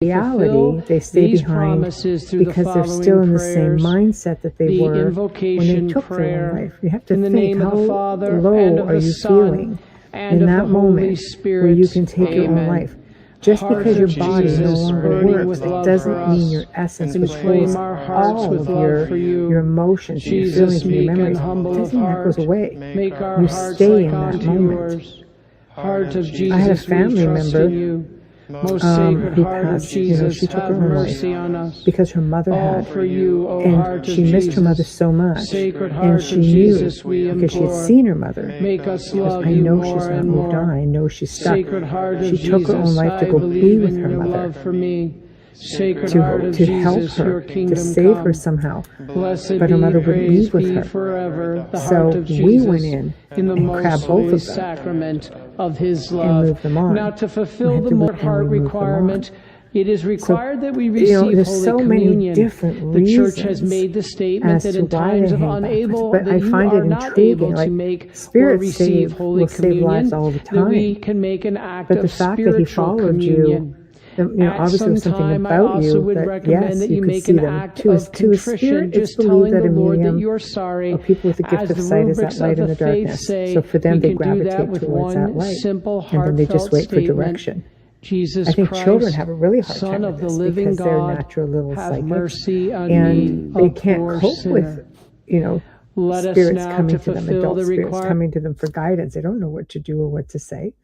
reality, they stay behind because they're still in the same mindset that they were when they took their own life. You have to think, how low are you feeling in that moment where you can take your own life? Just because your body no longer works, it doesn't mean your essence, which holds all of your emotions, your feelings, and your memories, doesn't mean that goes away. You stay in that moment. I had a family member who passed, she took her own life because her mother had, and she missed her mother so much, and she knew, because she had seen her mother, because I know she's not moved on, I know she's stuck. She took her own life to go be with her mother, to help her, to save her somehow, but her mother wouldn't leave with her. So we went in and grabbed both of them and moved them on. Now, to fulfill the heart requirement, it is required that we receive there's Holy so Communion. Many different The Church has made the statement that in times of unable, but I find it intriguing. to make Spirit or receive Holy will save lives Communion, all the that we time. can make an act But the of fact that he spiritual followed communion. obviously there's something about you that, yes, you can see them. To a spirit, it's believed that a medium or people with the gift of sight is that light in the darkness. So for them, they gravitate towards that light, and then they just wait for direction. Jesus I think Christ, children have a really hard Son time of with the this living because they're God, natural little have psychics, mercy on and me, they a can't poor cope sinner. with, Let us spirits now coming to to them, fulfill adult the spirits coming to them for guidance. They don't know what to do or what to say,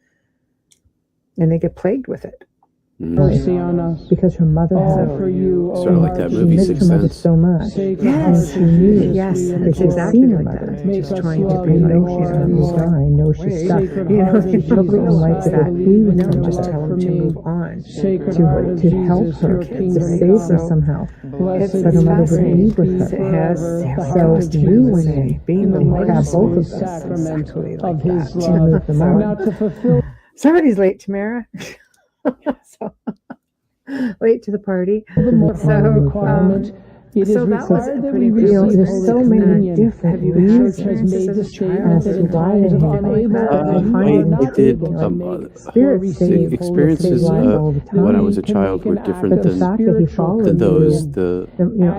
and they get plagued with it. Mercy on us. Because her mother had for you, sort of like that movie, missed Sixth her mother Sense. so much. Yes, She knew. yes, It's exactly like that. She's trying to be like, she's not moved on. I know she's stuck. They took her own life to go be with her, just tell her to move on, to help her, to save her somehow. But her mother wouldn't leave with her. So we went in, being the grab both of them, exactly like that, to move them on. Somebody's late, Tamara. So late to the party. So that was a pretty real. There's so many different reasons as a child as to why they I did. The experiences when I was a child were different than those. I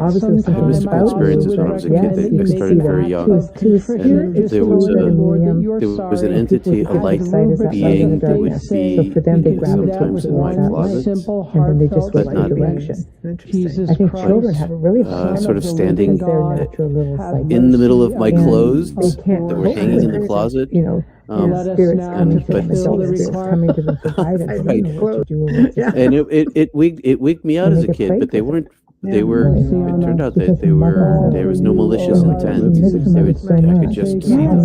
had mystical experiences when I was a kid. I started very young, and there was an entity, a light being that would be sometimes in my closet, but not direction. I think children have a really sort of standing in the middle of my clothes that were hanging in the closet. Spirits coming to them, spirits coming to them for guidance. And it wigged me out as a kid, but they weren't. They were. It turned out that they were. There was no malicious intent. I could just see them.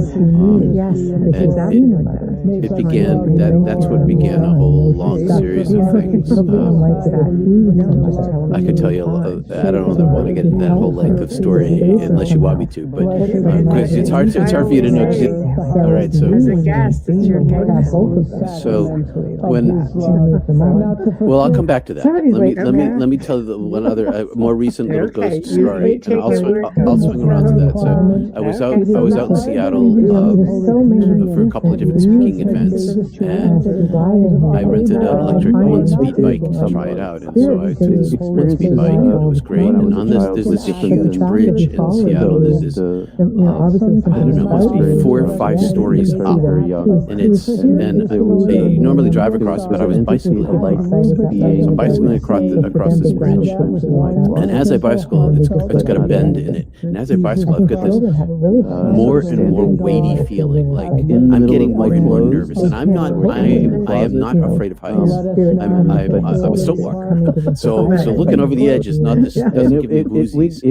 And it began. That's what began a whole long series of things. I could tell you. I don't know that I want to get into that whole length of story unless you want me to, but because it's hard for you to know. All right, so well, I'll come back to that. Let me tell you one other more recent little ghost story, and I'll swing around to that. So I was out in Seattle for a couple of different speaking events, and I rented an electric one-speed bike to try it out, and so I took this one-speed bike, and it was great. And on there's this huge bridge in Seattle. There's this I don't know, it must be 4 or 5 stories up, and you normally drive across it, but I was bicycling. So I'm bicycling across this bridge, and as I bicycle, it's got a bend in it, and as I bicycle, I've got this more and more weighty feeling, like I'm getting more and more nervous, and I am not afraid of heights. I'm a stoat walker, so looking over the edge is not this, doesn't give me woozies.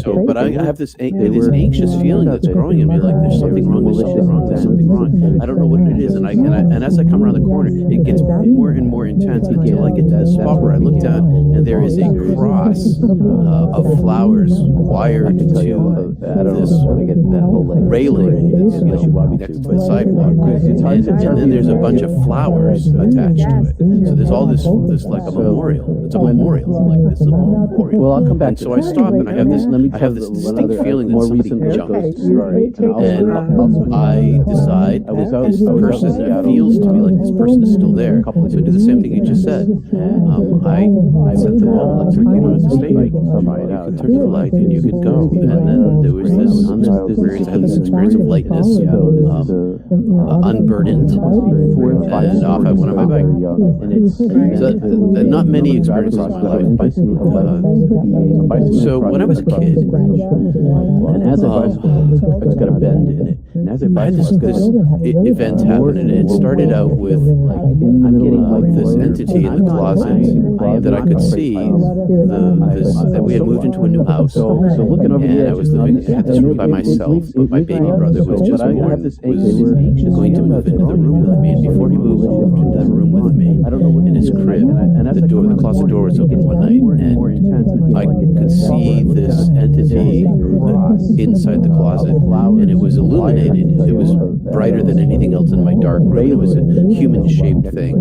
So, but I have this anxious feeling that's growing in me, like there's something wrong, there's something wrong. I don't know what it is, and as I come around the corner, it gets more and more intense until I get to that spot where I look down, and there is a cross of flowers wired to this railing that's next to the sidewalk. and then there's a bunch of flowers attached to it. So there's all this like a memorial. It's a memorial, like this memorial. Well, I'll come back. And so I stop, and I have this distinct feeling that somebody jumped. And I decide that this person feels to me like this person is still there. So I do the same thing you just said. I sent them all, like, you don't have to stay. You can turn to the light and you can go. And then there was this experience. I had this experience of lightness, unburdened, and off I went on my bike. So not many experiences in my life. So when I was a kid, and as it's got a bend in it. And as I had this event happen, and it started out with this entity in the closet that I could see. That we had moved into a new house, so looking over and I was living had this room by myself. But my baby brother, who was just born, was going to move into the room with me. And before he moved into the room with me, in his crib, the closet door was open one night, and I could see this entity inside the closet, and it was illuminated. It was brighter than anything else in my dark room. It was a human-shaped thing,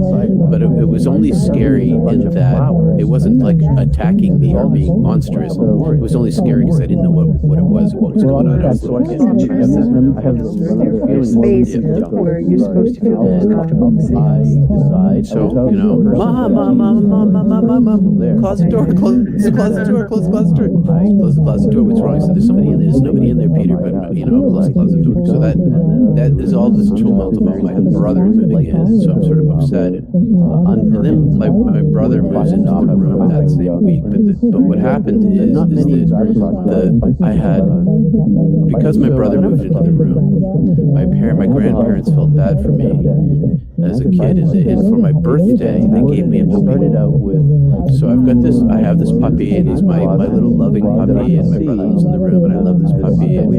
but it was only scary in that it wasn't like attacking me or being monstrous. It was only scary because I didn't know what it was, what was going on. There's space where you're supposed to feel most comfortable. So, Mom, closet door, close the closet door, close the closet door. Close the closet door. What's wrong? I said, there's somebody in there. There's nobody in there, Peter, but, close the closet door. So that is all this tumult about my brother moving in, so I'm sort of upset. And then my brother moves into the room that same week. But what happened is that I had, because my brother moved into the room, my grandparents felt bad for me as a kid, and for my birthday they gave me a puppy. So I have this puppy, and he's my little loving puppy, and my brother lives in the room, and I love this puppy. And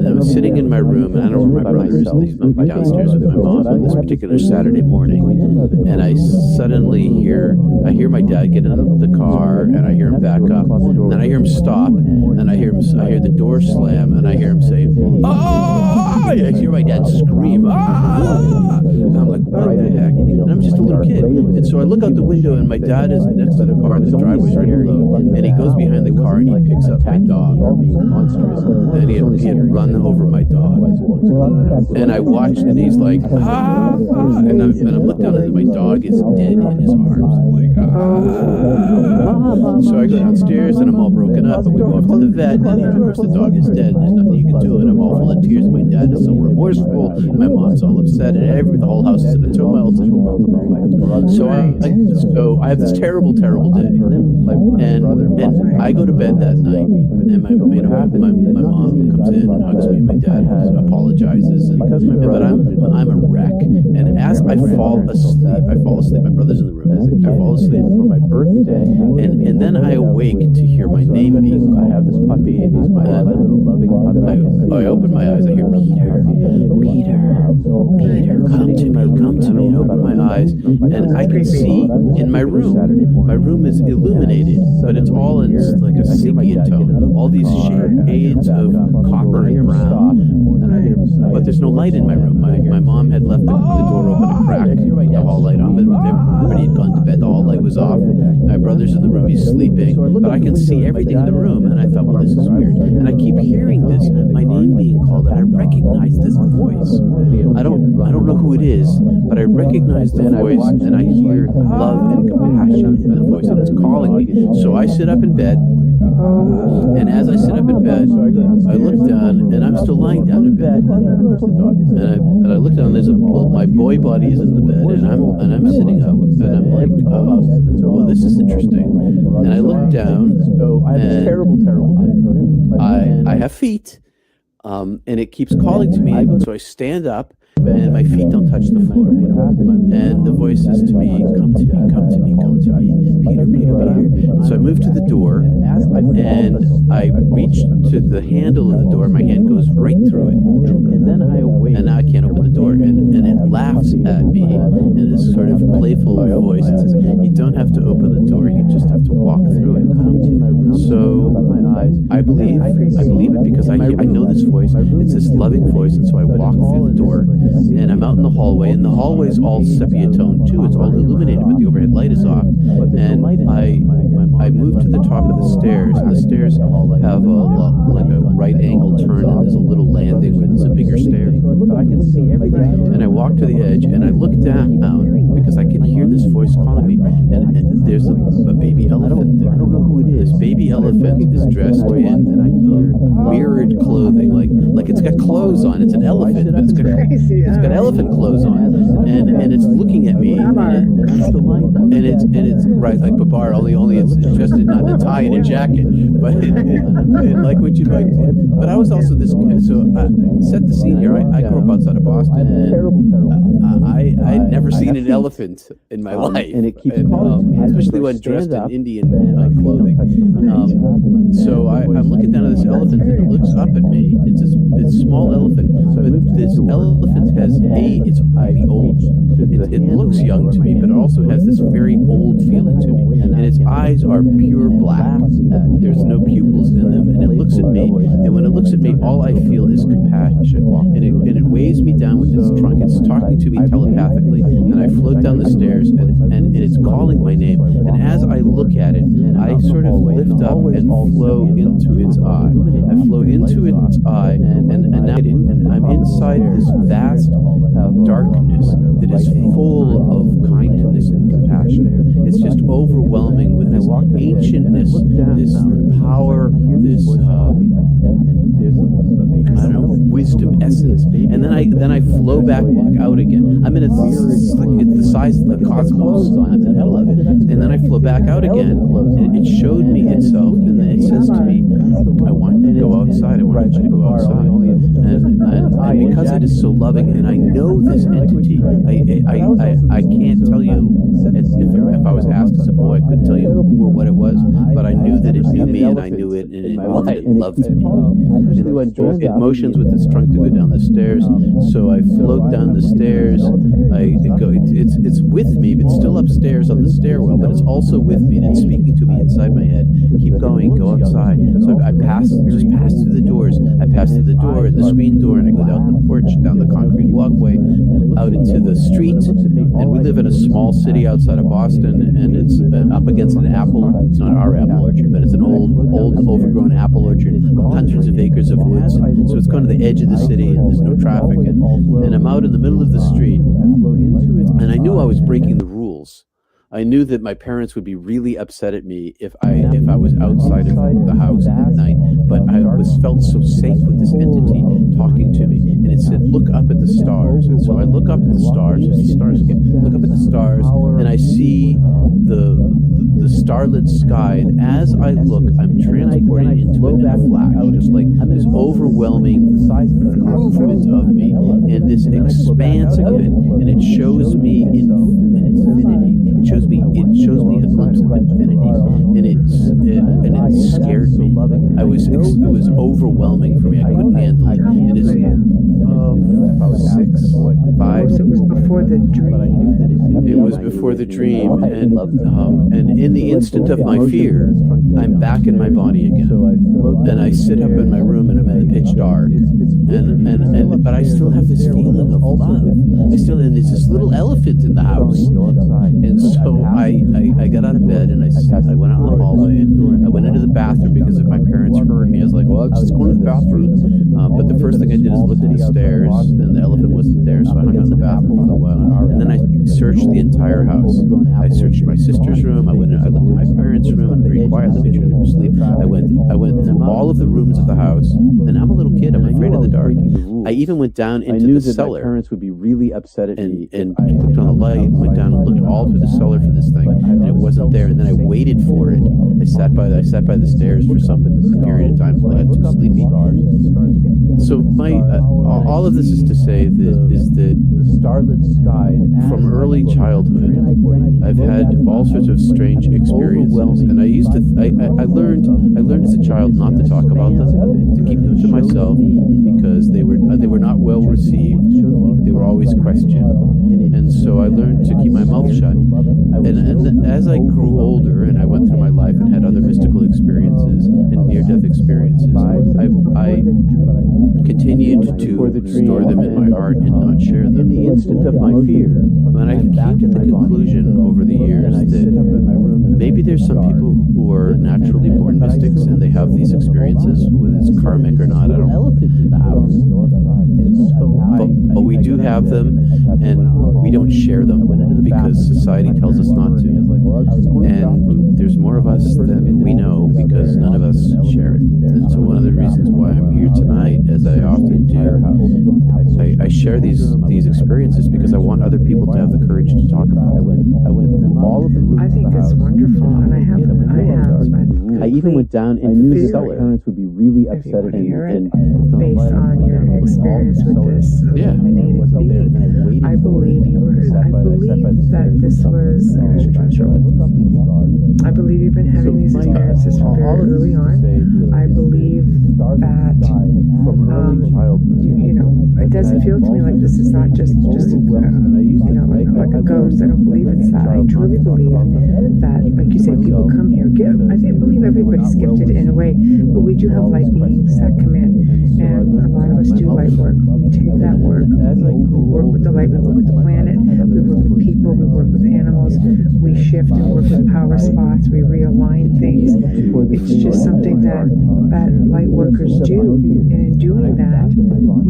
I was sitting in my room, and I don't know where my brother is, and he's downstairs with my mom on this particular Saturday morning, and I suddenly hear my dad get in the car, and I hear him back up, and then I hear him stop, and I hear the door slam, and I hear him say, "Oh!" I hear my dad scream, "Ah!" And I'm like, what the heck? And I'm just a little kid. And so I look out the window, and my dad is next to the car, and the driveway's right below. And he goes behind the car, and he picks up my dog. And he had run over my dog. And I watched, and he's like, "Ah!" And I'm looking down, and my dog is dead in his arms. I'm like, "Ah!" So I go downstairs, and I'm all broken up, and we go off to the vet, and of course the dog is dead, and there's nothing you can do, and I'm all full of tears. My dad is so remorseful, and my mom's all upset, and the whole house is in a tumult. So I have this terrible day, and I go to bed that night, and my mom comes in and hugs me, and my dad apologizes, but I'm a wreck. And as I fall asleep. My brother's in the room. I fall asleep for my birthday, and then I awake to hear my name being called. I have this puppy, and he's my little loving puppy. I open my eyes. I hear Peter, come to me. And I open my eyes, and I can see in my room. My room is illuminated, but it's all in like a sepia tone. All these shades of copper and brown, but there's no light in my room. My mom had left the door open a crack, the hall light on, but everybody had gone to bed. The hall light was off. My brother's in the room. He's sleeping, but I can see everything in the room. And I thought, well, this is weird. And I keep hearing my name being called, and I recognize this voice. I don't know who it is, but I recognize the voice, and I hear love and compassion in the voice, and it's calling me. So I sit up in bed, and as I sit up in bed, I look down, and I'm still lying down in bed, and I look down. My boy body is in the bed, and I'm sitting up, and I'm like, oh, this is interesting. And I look down, and I have feet, and it keeps calling to me. So I stand up, and my feet don't touch the floor. And the voice says to me, come to me, Peter. So I move to the door, and I reach to the handle of the door. My hand goes right through it. And then I awake, and now I can't open the door. And it laughs at me in this sort of playful voice. It says, you don't have to open the door, you just have to walk through it. So I believe it because I know this voice. It's this loving voice, and so I walk through the door, and I'm out in the hallway, and the hallway's all sepia tone too. It's all illuminated, but the overhead light is off, and I move to the top of the stairs, and the stairs have like a right angle turn, and there's a little landing where there's a bigger stair. And I walk to the edge, and I look down because I can hear this voice calling me, and there's a baby elephant there. This baby elephant is dressed in mirrored clothing, like it's got clothes on. It's an elephant, but it's got elephant clothes on, and it's looking at me, and it's right like Babar, only it's dressed in not a tie and a jacket, but like what you like. But I was also this, so set the scene here. I grew up outside of Boston, and I'd never seen an elephant in my life, and especially when dressed in Indian clothing. So I'm looking down at this elephant, and it looks up at me. It's a small elephant, but this elephant has it's very old. It looks young to me, but it also has this very old feeling to me, and its eyes are pure black. There's no pupils in them, and it looks at me, and when it looks at me, all I feel is compassion, and it weighs me down with its trunk. It's talking to me telepathically, and I float down the stairs, and it's calling my name, and as I look at it, I sort of lift up and flow into its eye. I flow into its eye, and now I'm inside this vast darkness that is full of kindness and compassion. It's just overwhelming with this ancientness, this power, this wisdom essence, and then I flow back out again. I'm in it's the size of the cosmos. I'm in the middle of it, and then I flow back out again, and it showed me itself, and then it says to me, "I want you to go outside. I want you to go outside." And because it is so loving, and I know this entity, I can't tell you if I was asked as a boy, I couldn't tell you who or what it was, but I knew that it knew me, and I knew it, and it loved me. It motions with its trunk to go down the stairs, so I float down the stairs. It's with me, but still upstairs on the stairwell, but it's also with me, and it's speaking to me inside my head. Keep going, go outside. So I pass through the doors. I pass through the door, the screen door, and I go down the porch, down the concrete walkway, out into the street. And we live in a small city outside of Boston, and it's up against an apple. It's not our apple orchard, but it's an old overgrown apple orchard, hundreds of acres of woods. So it's kind of the edge of the city, and there's no traffic. And I'm out in the middle of the street, and I knew I was breaking the rules. I knew that my parents would be really upset at me if I was outside of the house at night, but I felt so safe with this entity talking to me, and it said, "Look up at the stars." And so I look up at the stars. There's the stars again. Look up at the stars, and I see the starlit sky, and as I look, I'm transported into it in a flash, just like this overwhelming movement of me, and this expanse of it, and it shows me infinity. It shows me a glimpse of infinity, and it scared me. It was overwhelming for me. I couldn't handle it. It is. I was 6, 5. It was before the dream. It was before the dream, and in the instant of my fear, I'm back in my body again, and I sit up in my room, and I'm in the pitch dark, but I still have this feeling of love. And there's this little elephant in the house, and so I got out of bed, and I went out in the hallway, and I went into the bathroom because if my parents heard me, I was like, well, I'm just going to the bathroom. But the first thing I did is look at the stairs, and the elephant wasn't there, so I hung out in the bathroom for a while, and then I searched the entire house. I searched my sister's room. I looked at my parents' room, very quietly, made sure they were asleep. I went through all of the rooms of the house, and I'm a little kid. I'm afraid of the dark. I even went down into the cellar. My parents would be really upset at me, and I looked on the light, and went down and looked all through the cellar for this thing, and it wasn't there. And then I waited for it. I sat by the stairs for some period of time until I got too sleepy. So all of this is to say that the starlit sky from early childhood, I've had all sorts of strange experiences, and I learned as a child not to talk about them, to keep them to myself, because they were not well received. They were always questioned, and so I learned to keep my mouth shut. And as I grew older and I went through my life and had other mystical experiences and near-death experiences, I continued to store them in my heart and not share them. In the instant of my fear, and I came to the conclusion over the years that maybe there's some people who are naturally born mystics and they have these experiences, whether it's karmic or not, I don't know. But we do have them, and we don't share them because society tells us not to. And there's more of us than we know because none of us share it. And so one of the reasons why I'm here tonight, as I often do, I share these experiences because I want other people to have the courage to talk about it. I think it's wonderful, and I even went down and knew that my parents would be really upset and based on your experience with this illuminated being. I believe that this was extraterrestrial. I believe you've been having these experiences from very early on. I believe that it doesn't feel to me like this is not just like a ghost. I don't believe it's that. I truly believe that, like you say, people come here. I believe everybody's gifted in a way, but we do have light beings that come in, and a lot of us do light work. We take that work. We work with the light. We work with the planet. We work with people. We work with animals. We shift and work with power spots. We realign things. It's just something that light workers do, and in doing that,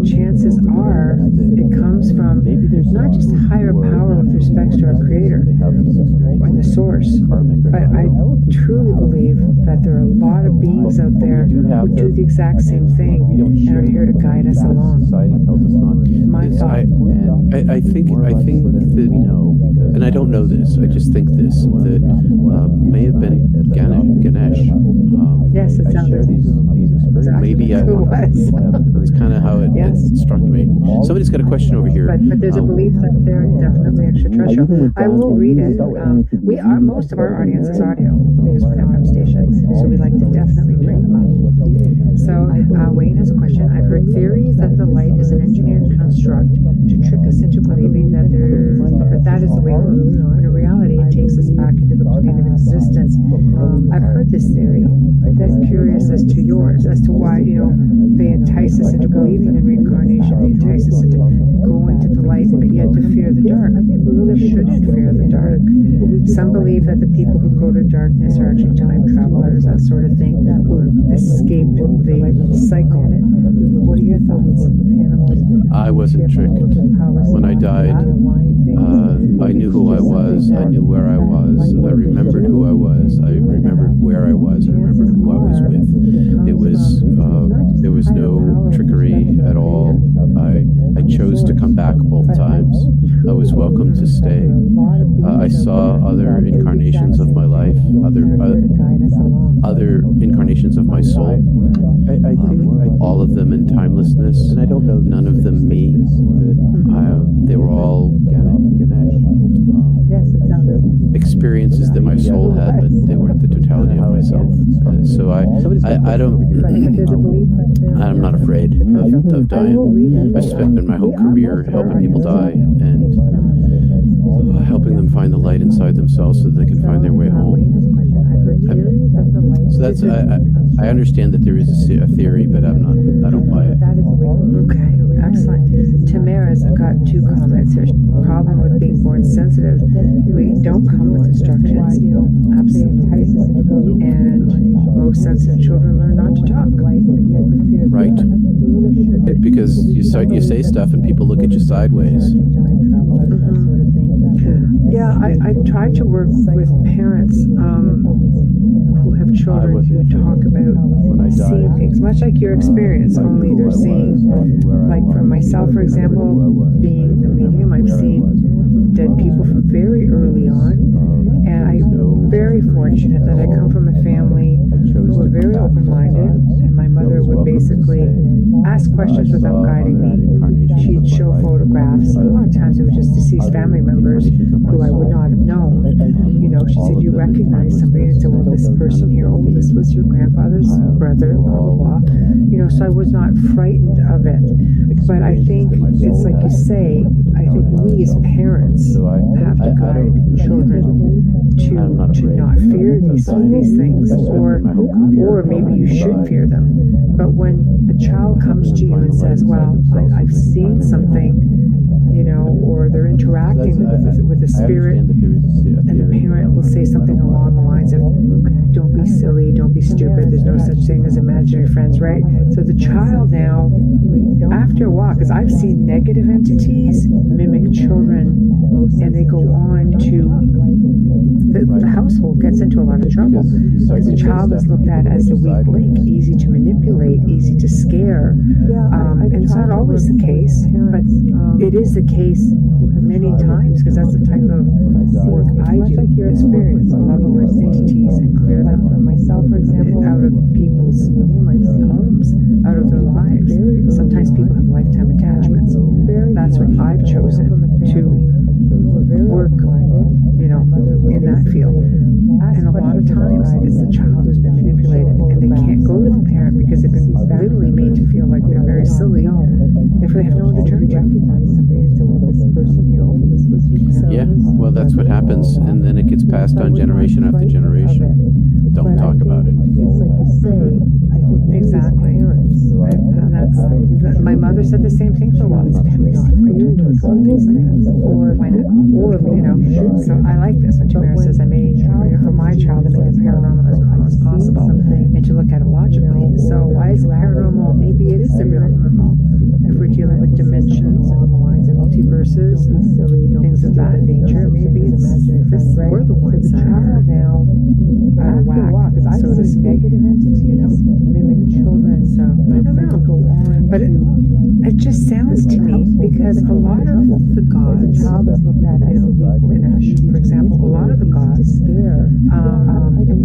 chances are it comes from not just higher power with respect to our Creator and the source, but I truly believe that there are a lot of beings out there who do the exact same thing and are here to guide us along. My thought. I think that, and I don't know this, I just think this, that may have been Ganesh. Yes, it sounded maybe it's kind of how it struck me. Somebody's got a question over here. But there's a belief that they're definitely extraterrestrial. I will read it. Most of our audience is audio because we're an FM station, so we like to definitely bring them up. So Wayne has a question. I've heard theories that the light is an engineered construct to trick us into believing that that is the way we really are. When in reality, it takes us back into the plane of existence. I've heard this theory. I'm curious as to yours, as to why they entice us into believing in reincarnation. They entice us into going to the light, but yet to fear the dark. We really shouldn't fear the dark. Some believe that the people who go to darkness are actually time travelers, that sort of thing, who escaped the cycle. What are your thoughts? I wasn't tricked. When I died, I knew who I was. I knew where I was. I remembered who I was. I remembered where I was. I remembered who I was with. There was no trickery at all. I chose to come back both times. I was welcome to stay. I saw other incarnations of my life, other incarnations of my soul. All of them in timelessness, and I don't know, none of them me. They were all experiences that my soul had, but they weren't the totality of myself. So I'm not afraid of dying. I've spent my whole career helping people die and helping them find the light inside themselves so that they can find their way home. So that's I understand that there is a theory, but I don't buy it. Okay, excellent. Tamara's got 2 comments here. Problem with being born sensitive. We don't come with instructions, absolutely. And most sensitive children learn not to talk. Right. Because you say stuff and people look at you sideways. Yeah, I try to work with parents who have children who talk about seeing things, much like your experience, only they're seeing, like for myself, for example, being a medium, I've seen dead people from very early on, and I'm very fortunate that I come from a family who were very open-minded, and my mother mother would basically ask questions without guiding me. She'd show photographs. A lot of times it was just deceased family members who I would not have known. She said, you recognize somebody, and said, well, this person here, oh, this was your grandfather's brother, blah, blah, blah. So I was not frightened of it. But I think it's like you say, I think we as parents have to guide children to not fear these things, or maybe you should fear them. But when a child comes to you and says, well, I've seen something, or they're interacting with a spirit, and the parent will say something along the lines of, don't be silly, don't be stupid, there's no such thing as imaginary friends, right? So the child now, after a while, because I've seen negative entities mimic children, and they go on to, the household gets into a lot of trouble, because the child is looked at as the weak link, easy to manipulate, easy to scare, and it's not always the case, but it is the case many times, because that's the type of work I do, experience malevolent entities and clear them from myself, for example, out of people's homes, out of their lives. Sometimes people have lifetime attachments. That's what I've chosen to work, in that field. And a lot of times it's the child who's been manipulated, and they can't go to the parent because they've been literally made to feel like they're very silly. Therefore, they have no one to turn to. Yeah, well, that's what happens, and then it gets passed on generation after generation. Don't talk about it. Exactly. My mother said the same thing for a while. So I like this when Tamara says, I made, for my child, I made the paranormal as real as possible, and to look at it logically. So why is it paranormal? Maybe it is the real normal. If we're dealing with dimensions and multiverses and things of that nature, maybe it's this, we're the ones that are now out of whack, so to speak. Mimic children. So I don't know, but it just sounds to me, because a lot of the gods, for example, a lot of the gods,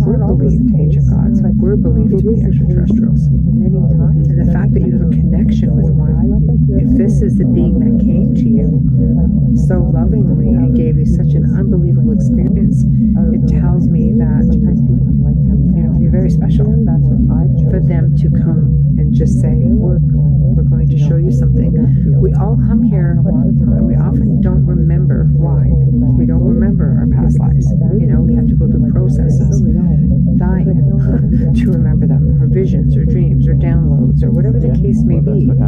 were believed ancient gods, were believed to be extraterrestrials. And the fact that you have a connection with one, if this is the being that came to you so lovingly and gave you such an unbelievable experience, it tells me that you're very special for them to come and just say, we're going to show you something. We all come here, and we often don't remember why. We don't remember our past lives. We have to go through processes, dying to remember them, or visions, or dreams, or downloads, or whatever the case may be. But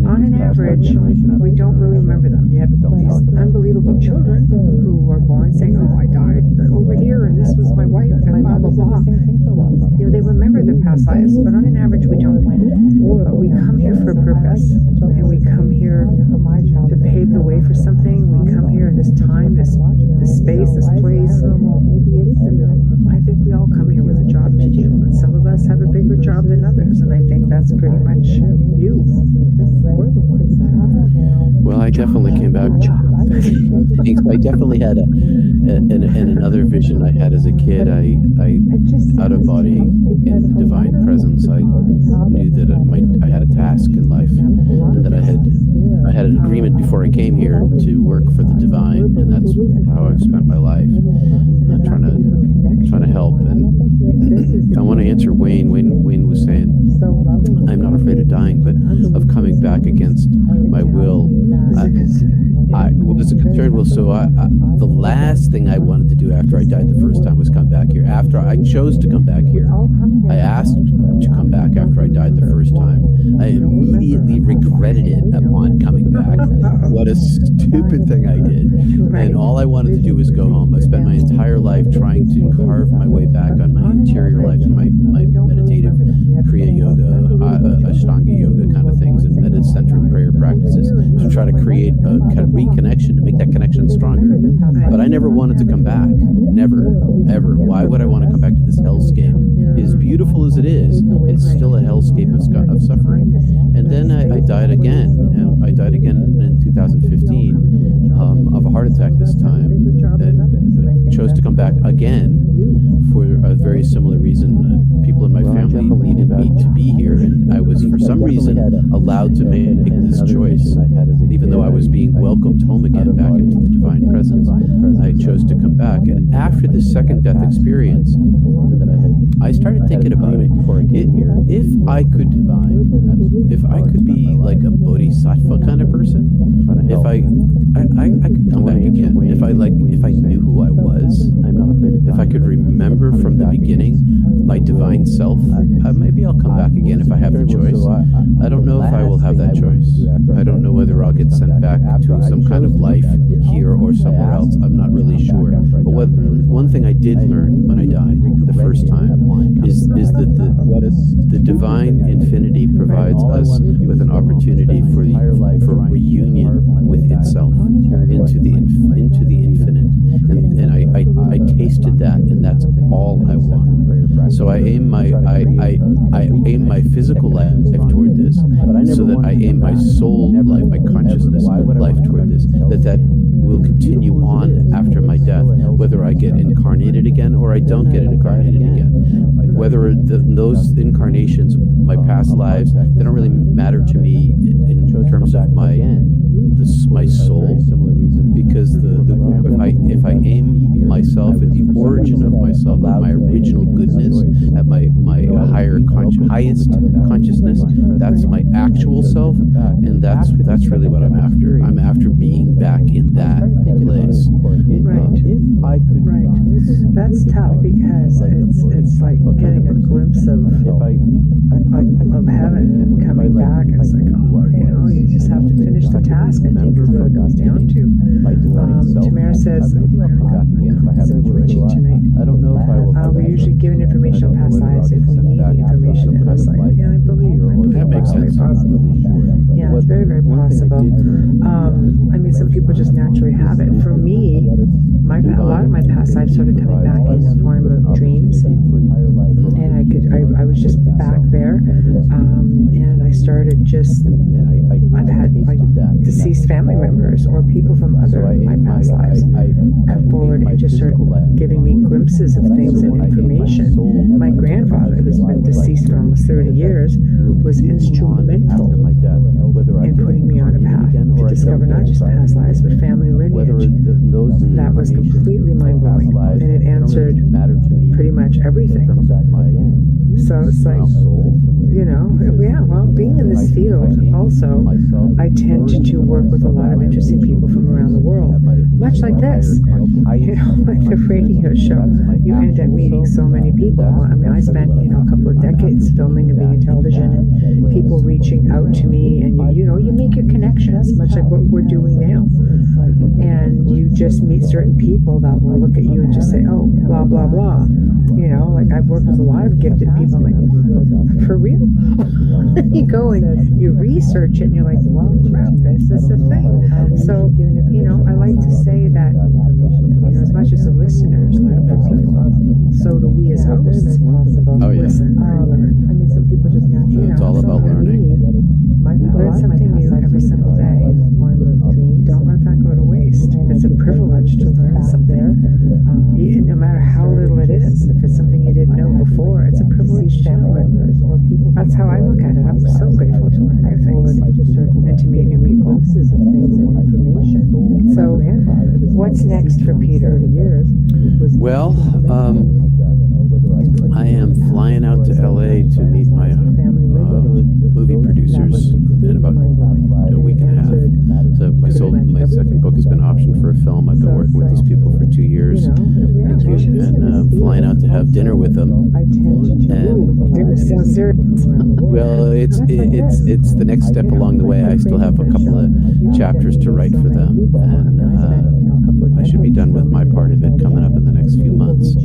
on an average, we don't really remember them. You have these unbelievable children who are born saying, oh, I died over here, and this was my wife, and blah, blah, blah. They remember their past lives, but on an average, we don't. But we come here for a purpose, and we come here to pave the way for something. We come here in this time, this space, this place. I think we all come here with a job to do, and some of us have a bigger job than others, and I think that's pretty much you. Well, I definitely came back. I definitely had in another vision I had as a kid. I out of body in the divine presence. I knew that I had a task in life, and that I had an agreement before I came here to work for the divine, and that's how I've spent my life, trying to help. And I want to answer Wayne. Wayne was saying, I'm not afraid of dying, but of coming back against my will. What was the concern? Well, so the last thing I wanted to do after I died the first time was come back here. After I chose to come back here, I asked to come back after I died the first time. I immediately regretted it upon coming back. What a stupid thing I did. And all I wanted to do was go home. I spent my entire life trying to carve my way back on my interior life and my meditative Kriya Yoga, Ashtanga Yoga kind of things, and centering prayer practices to try to create a reconnection, to make that connection stronger. But I never wanted to come back. Never, ever. Why would I want to come back to this hellscape? As beautiful as it is, it's still a hellscape of suffering. And then I died again. And I died again in 2015 of a heart attack this time. And chose to come back again for a very similar reason. People in my family needed me to be here, and allowed to make this choice, even though I was being welcomed home again back into the divine presence. I chose to come back, and after the second death experience, I started thinking about it. If I could be like a bodhisattva kind of person, if I could come back again. If I knew who I was, if I could remember from the beginning my divine self, maybe I'll come back again if I have the choice. I don't know if I will have that choice. I don't know whether I'll get sent back to some kind of life here or somewhere else. I'm not really sure. But one thing I did learn when I died the first time is that the divine infinity provides us with an opportunity for reunion with itself into the infinite, and I tasted that, and that's all I want. So I aim my physical life toward this, so that I aim my soul life, my consciousness life toward this, that will continue on after my death, whether I get incarnated again or I don't get incarnated again. Whether those incarnations, my past lives, they don't really matter to me in terms of my soul, because if I aim myself at the origin of myself, at my original goodness, at my highest consciousness, that's my actual self, and that's really what I'm after. I'm after being back in that place. Right. That's tough, because it's like getting a glimpse of heaven and coming back. It's like, you just have to finish the task, I think, is what it comes down to. Tamara says, Richie tonight. I don't know if I will. We're usually given information on past lives if we need the information. And I was like, I believe that makes sense. Yeah, it's very, very possible. Some people just naturally have it. For me, a lot of my past lives started coming back in the form of dreams, and I was just back there, and I started just. I've had deceased family members or people from my past lives come forward and just start giving me glimpses of things and information. My grandfather, who's been deceased for almost 30 years, was instrumental in putting me on a path to discover not just past lives but family lineage. That was completely mind-blowing, and it answered pretty much everything. So it's like, being in this field also, I tend to work with a lot of interesting people from around the world, much like this. Like the radio show, you end up meeting so many people. I spent, a couple of decades filming and being in television, and people reaching out to me, and you make your connections, much like what we're doing now. And you just meet certain people that will look at you and just say, oh, blah, blah, blah. Like I've worked with a lot of gifted people. I'm like, for real? You go and you research it, and you're like, well, crap, this is the thing. So, I like to say that, as much as the listeners learn from people, so do we as hosts. Oh, yeah. Listen, learn. Some people just naturally. It's all about learning. Learn something new every single day. Don't let that go to waste. It's a privilege to learn something, no matter how little it is. If it's something you didn't know before, it's a privilege to know it. That's how I look at it. I'm so grateful to learn new things and to meet new people. So, what's next for Peter? Well, I am flying out to LA to meet my movie producers in about a week and a half. So my second book has been optioned for a film. I've been working with these people for 2 years. Thank you. And flying out to have dinner with them. Well, it's the next step along the way. I still have a couple of chapters to write for them, and I should be done with my part of it coming up in the next few months.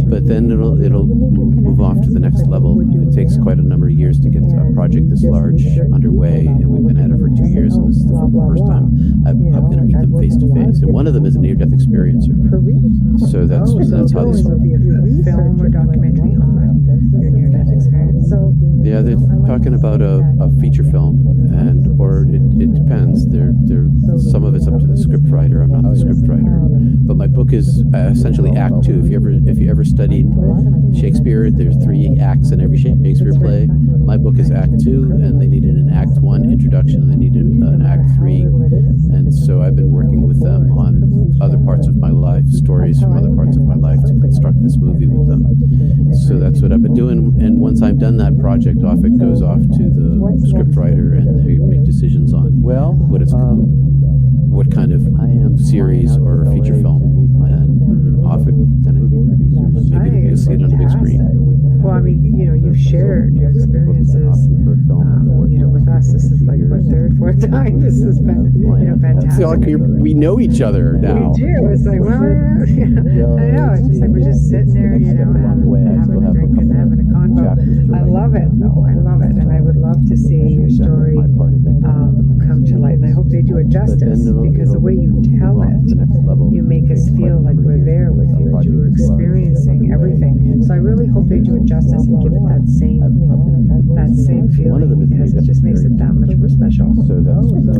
But then it'll move off to the next level. It takes quite a number of years to get a project this large underway, and we've been at it for 2 years, and this is the first time I'm going to meet them face to face. And one of them is a near-death experiencer. So that's how this will be a film or documentary on your near-death experience. Yeah, talking about a feature film, or it depends. Some of it's up to the script writer. I'm not the script writer, but my book is essentially Act 2. If you ever studied Shakespeare, there's 3 acts in every Shakespeare play. My book is Act 2, and they needed an Act 1 introduction, and they needed an Act 3, and so I've been working with them on other parts of my life, stories from other parts of my life, to construct this movie with them. So that's what I've been doing, and once I've done that project, it goes off to the script writer, and they make decisions on what kind of series or feature film, and off it then it'll be producers. Maybe you'll see it on the big screen. Well, I mean, you've shared your experiences, with us. This is like what, 3rd, 4th time. This has been, fantastic. Like we know each other now. We do. It's like, well, I know. It's just like we're just sitting there, having a drink and having a convo. I love it, though. I love it, and I would love to see your story come to light. And I hope they do it justice, because the way you tell it, you make us feel like we're there with you, and you're experiencing everything. So I really hope they do it justice and give it that same feeling, because it just makes it that much more special.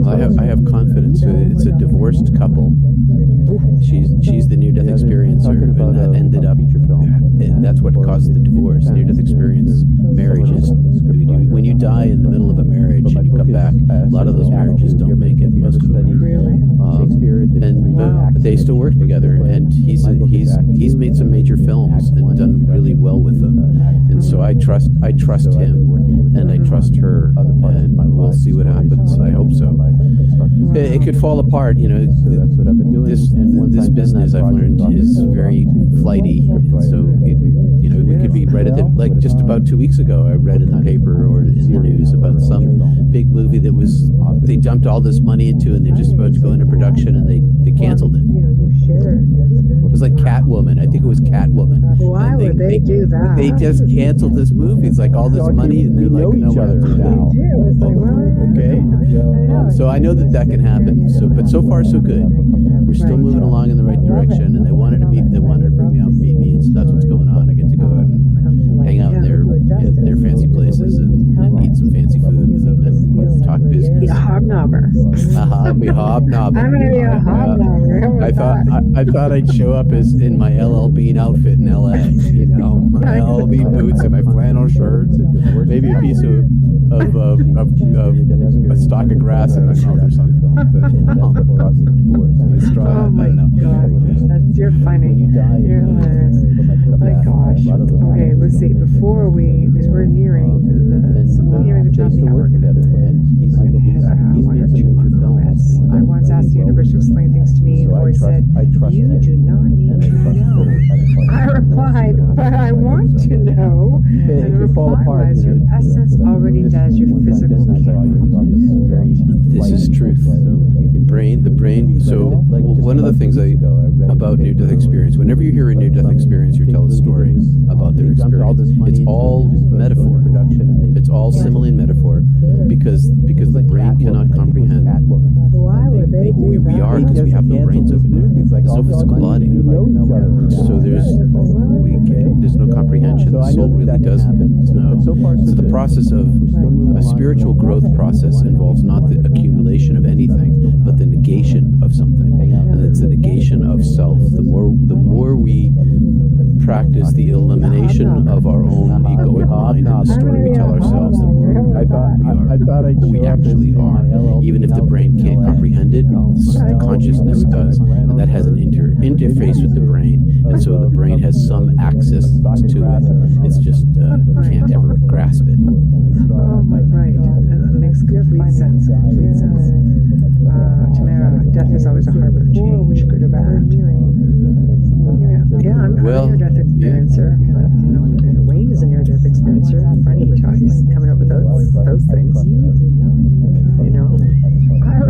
I have confidence. It's a divorced couple. She's the near-death experiencer, and that ended up. That's what caused the divorce. Near-death experience marriages. When you die in the middle of a marriage and you come back, a lot of those marriages don't make it. Most of them. And they still work together. And he's made some major films and done really well with them. And so I trust him, and I trust her, and we'll see what happens. I hope so. It could fall apart, This business, I've learned, is very flighty. So we could be right at just about 2 weeks ago, I read in the paper or in the news about some big movie that they dumped all this money into, and they're just about to go into production, and they canceled it. It was like Catwoman. I think it was Catwoman. Why would they do that? They just canceled this movie. It's like all this money, and they're like, no, now. Okay. So I know that can happen. But so far so good. We're still moving along in the right direction, and they wanted to bring me out and meet me, and so that's what's going on. I get to go out and hang out in their fancy places and eat some fancy food with them and talk business. Be a hobnobber. Be hobnobbing. I'm gonna be a hobnobber. I thought I'd show up as in my LL Bean outfit in LA. My LL Bean boots and my flannel shirts, and maybe a piece of a stalk of grass in my mouth or something. Oh my God, you're funny. You're hilarious. My gosh. Okay, let's see. Because we're nearing the top of the hour. I once asked the universe to explain things to me, and the voice said, "You do not need to know." I replied, "But I want to know." And the reply was, "Your essence already does your physical can't." This is truth. The brain. So one of the things about near-death experience, whenever you hear a near-death experience, you tell a story about their experience. It's all metaphor. It's all simile and metaphor, because the brain cannot comprehend who we are, because we have no brains over there. There's no physical body. So there's no comprehension. The soul really doesn't know. So the process of a spiritual growth process involves not the accumulation of anything, but the negation of something, and it's the negation of self. The more we practice the elimination of our own egoic mind and the story we tell ourselves, the more we actually are. Even if the brain can't comprehend it, the consciousness does, and that has an interface with the brain, and so the brain has some access to it. It's just can't ever grasp it. Oh my, right. That makes complete sense. Tamara, death is always a harbor of change, good or bad. Yeah, I'm a near-death experiencer. Wayne is a near-death experiencer. Funny, he's coming up with those things.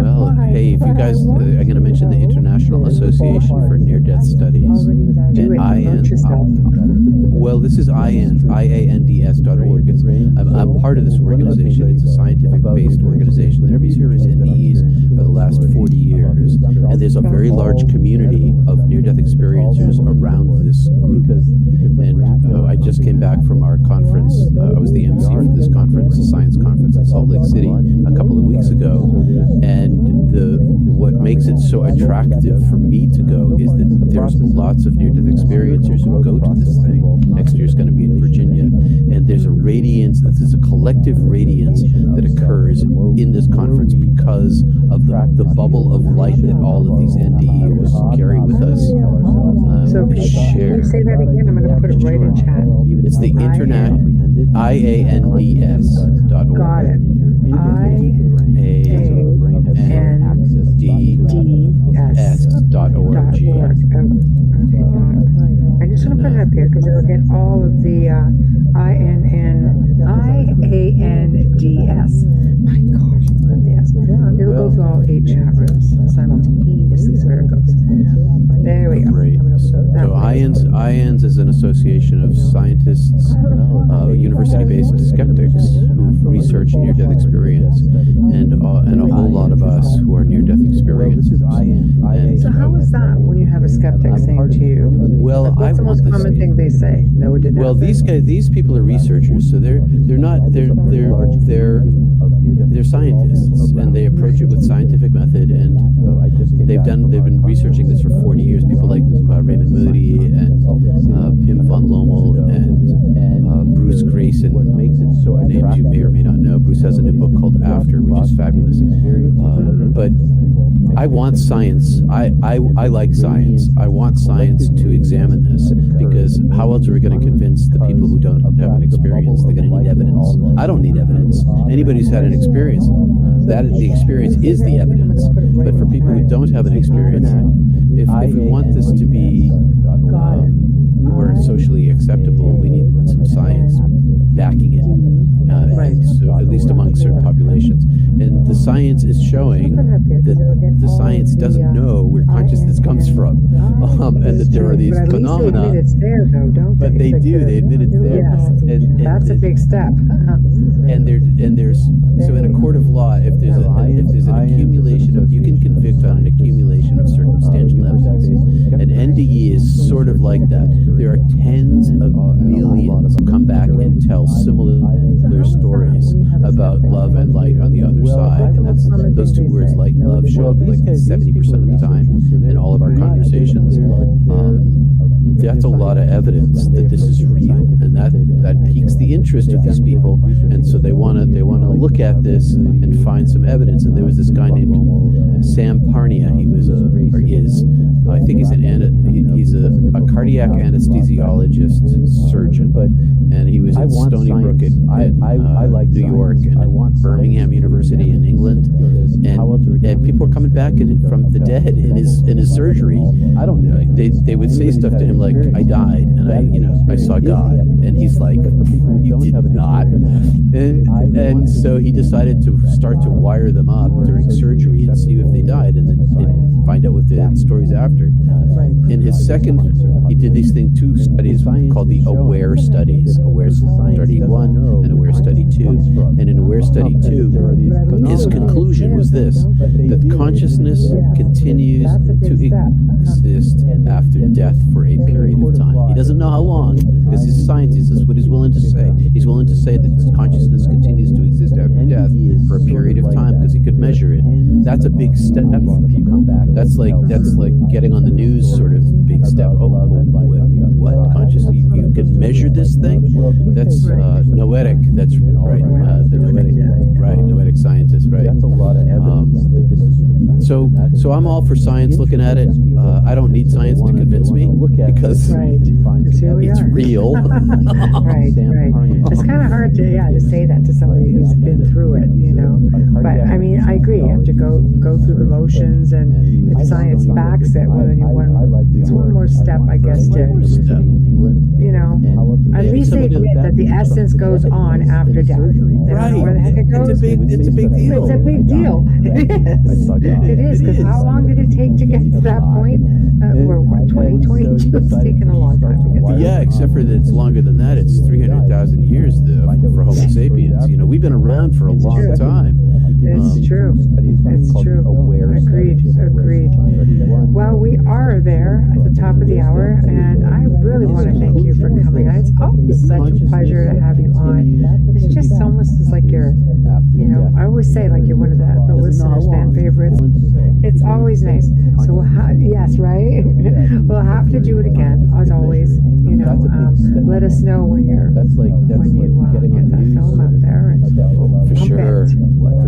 Well, hey, if you guys, I'm going to mention the International Association for Near-Death Studies. Well, this is IANDS.org. I'm part of this organization. It's a scientific-based organization that have been here in the East for the last 40 years. And there's a very large community of near-death experiencers around this group. And I just came back from our conference conference. I was the MC for this conference, a science conference in Salt Lake City a couple of weeks ago, and what makes it so attractive for me to go is that there's lots of near-death experiencers who go to this thing. Next year is going to be in Virginia, and there's a radiance, there's a collective radiance that occurs in this conference because of the bubble of light that all of these NDEers carry with us. So can you say that again? I'm going to put it right in chat. It's the internet, IANDS.org. Got it. IANDS.org. Okay, I just want to put it up here because it'll get all of the IANDS. My gosh, look at this. It'll go through all 8 chat rooms simultaneously. So there it goes. There we go. Great. So IANDS is an association of scientists, university-based skeptics who've researched near-death experience, and a whole lot of us who are near-death experiencers. So how is that when you have a skeptic saying to you? Well, what's the most common thing they say? No, it didn't. Well, these people are researchers, so they're scientists, and they approach it with scientific method, and they've been researching this for 40 years. People like Raymond Moody and Pim von Lommel and Bruce Grayson, names you may or may not know. Bruce has a new book called After, which is fabulous. But I want science. I like science. I want science to examine this, because how else are we going to convince the people who don't have an experience? They're going to need evidence. I don't need evidence. Anybody who's had an experience, the experience is the evidence. But for people who don't have an experience, if we want this to be more socially acceptable, we need some science backing it. So at least among certain populations. And the science is showing that the science doesn't know where consciousness comes from, and that there are these phenomena. They admit it's there, though, don't they? But they do. They admit it's there. Yes, that's a big step. And there's so in a court of law, if there's an accumulation of, you can convict on an accumulation of circumstantial evidence. And NDE is sort of like that. There are tens of millions who come back and tell similar stories about love and light on the other side, and that's those two words, light and love, show up like 70% of the time in all of our conversations. That's a lot of evidence that this is real, and that piques the interest of these people, and so they want to look at this and find some evidence. And there was this guy named Sam Parnia. He is I think he's a cardiac anesthesiologist surgeon, and he was at Stony Brook at New York and at Birmingham University in England, and people are coming back from the dead in his surgery. They would say stuff to him like, "I died, and I saw God," and he's like, "You did not." And so he decided to start to wire them up during surgery and see if they died, and then find out what the stories after. In his second, he did these two studies called the AWARE studies, AWARE Study 1 and AWARE Study 2. And in AWARE Study 2, his conclusion was this, that consciousness continues to exist after death for a period of time. He doesn't know how long, because he's a scientist. That's what he's willing to say. He's willing to say that consciousness continues to exist after death for a period of time, because he could measure it. That's a big step for people. That's like getting on the news sort of big step. What consciousness? You can measure this thing? That's noetic. That's right. The noetic scientist, right? That's a lot of evidence that this is real. So I'm all for science looking at it. I don't need science to convince me, because it's real. Right. It's kind of hard to say that to somebody who's been through it, But I mean, I agree. You have to go through the motions, and if science backs it, well, then it's one more step, I guess, to at least they admit that the essence goes on after death. Right. Where the heck it goes? It's a big deal. It's a big deal. It is, because how long did it take to get to that point? We're 2022. It's taken a long time to get there. Yeah, except for that it's longer than that. It's 300,000 years for Homo sapiens. We've been around for a long time. It's true. It's true. Agreed. Well, we are there at the top of the hour, and I really want to thank you for coming. It's such a pleasure to have you on. It's just almost like you're, I always say like you're one of the listeners' fan favorites. It's always nice. So yes, right? We'll have to do it again, as always. Let us know when you get that film out there. For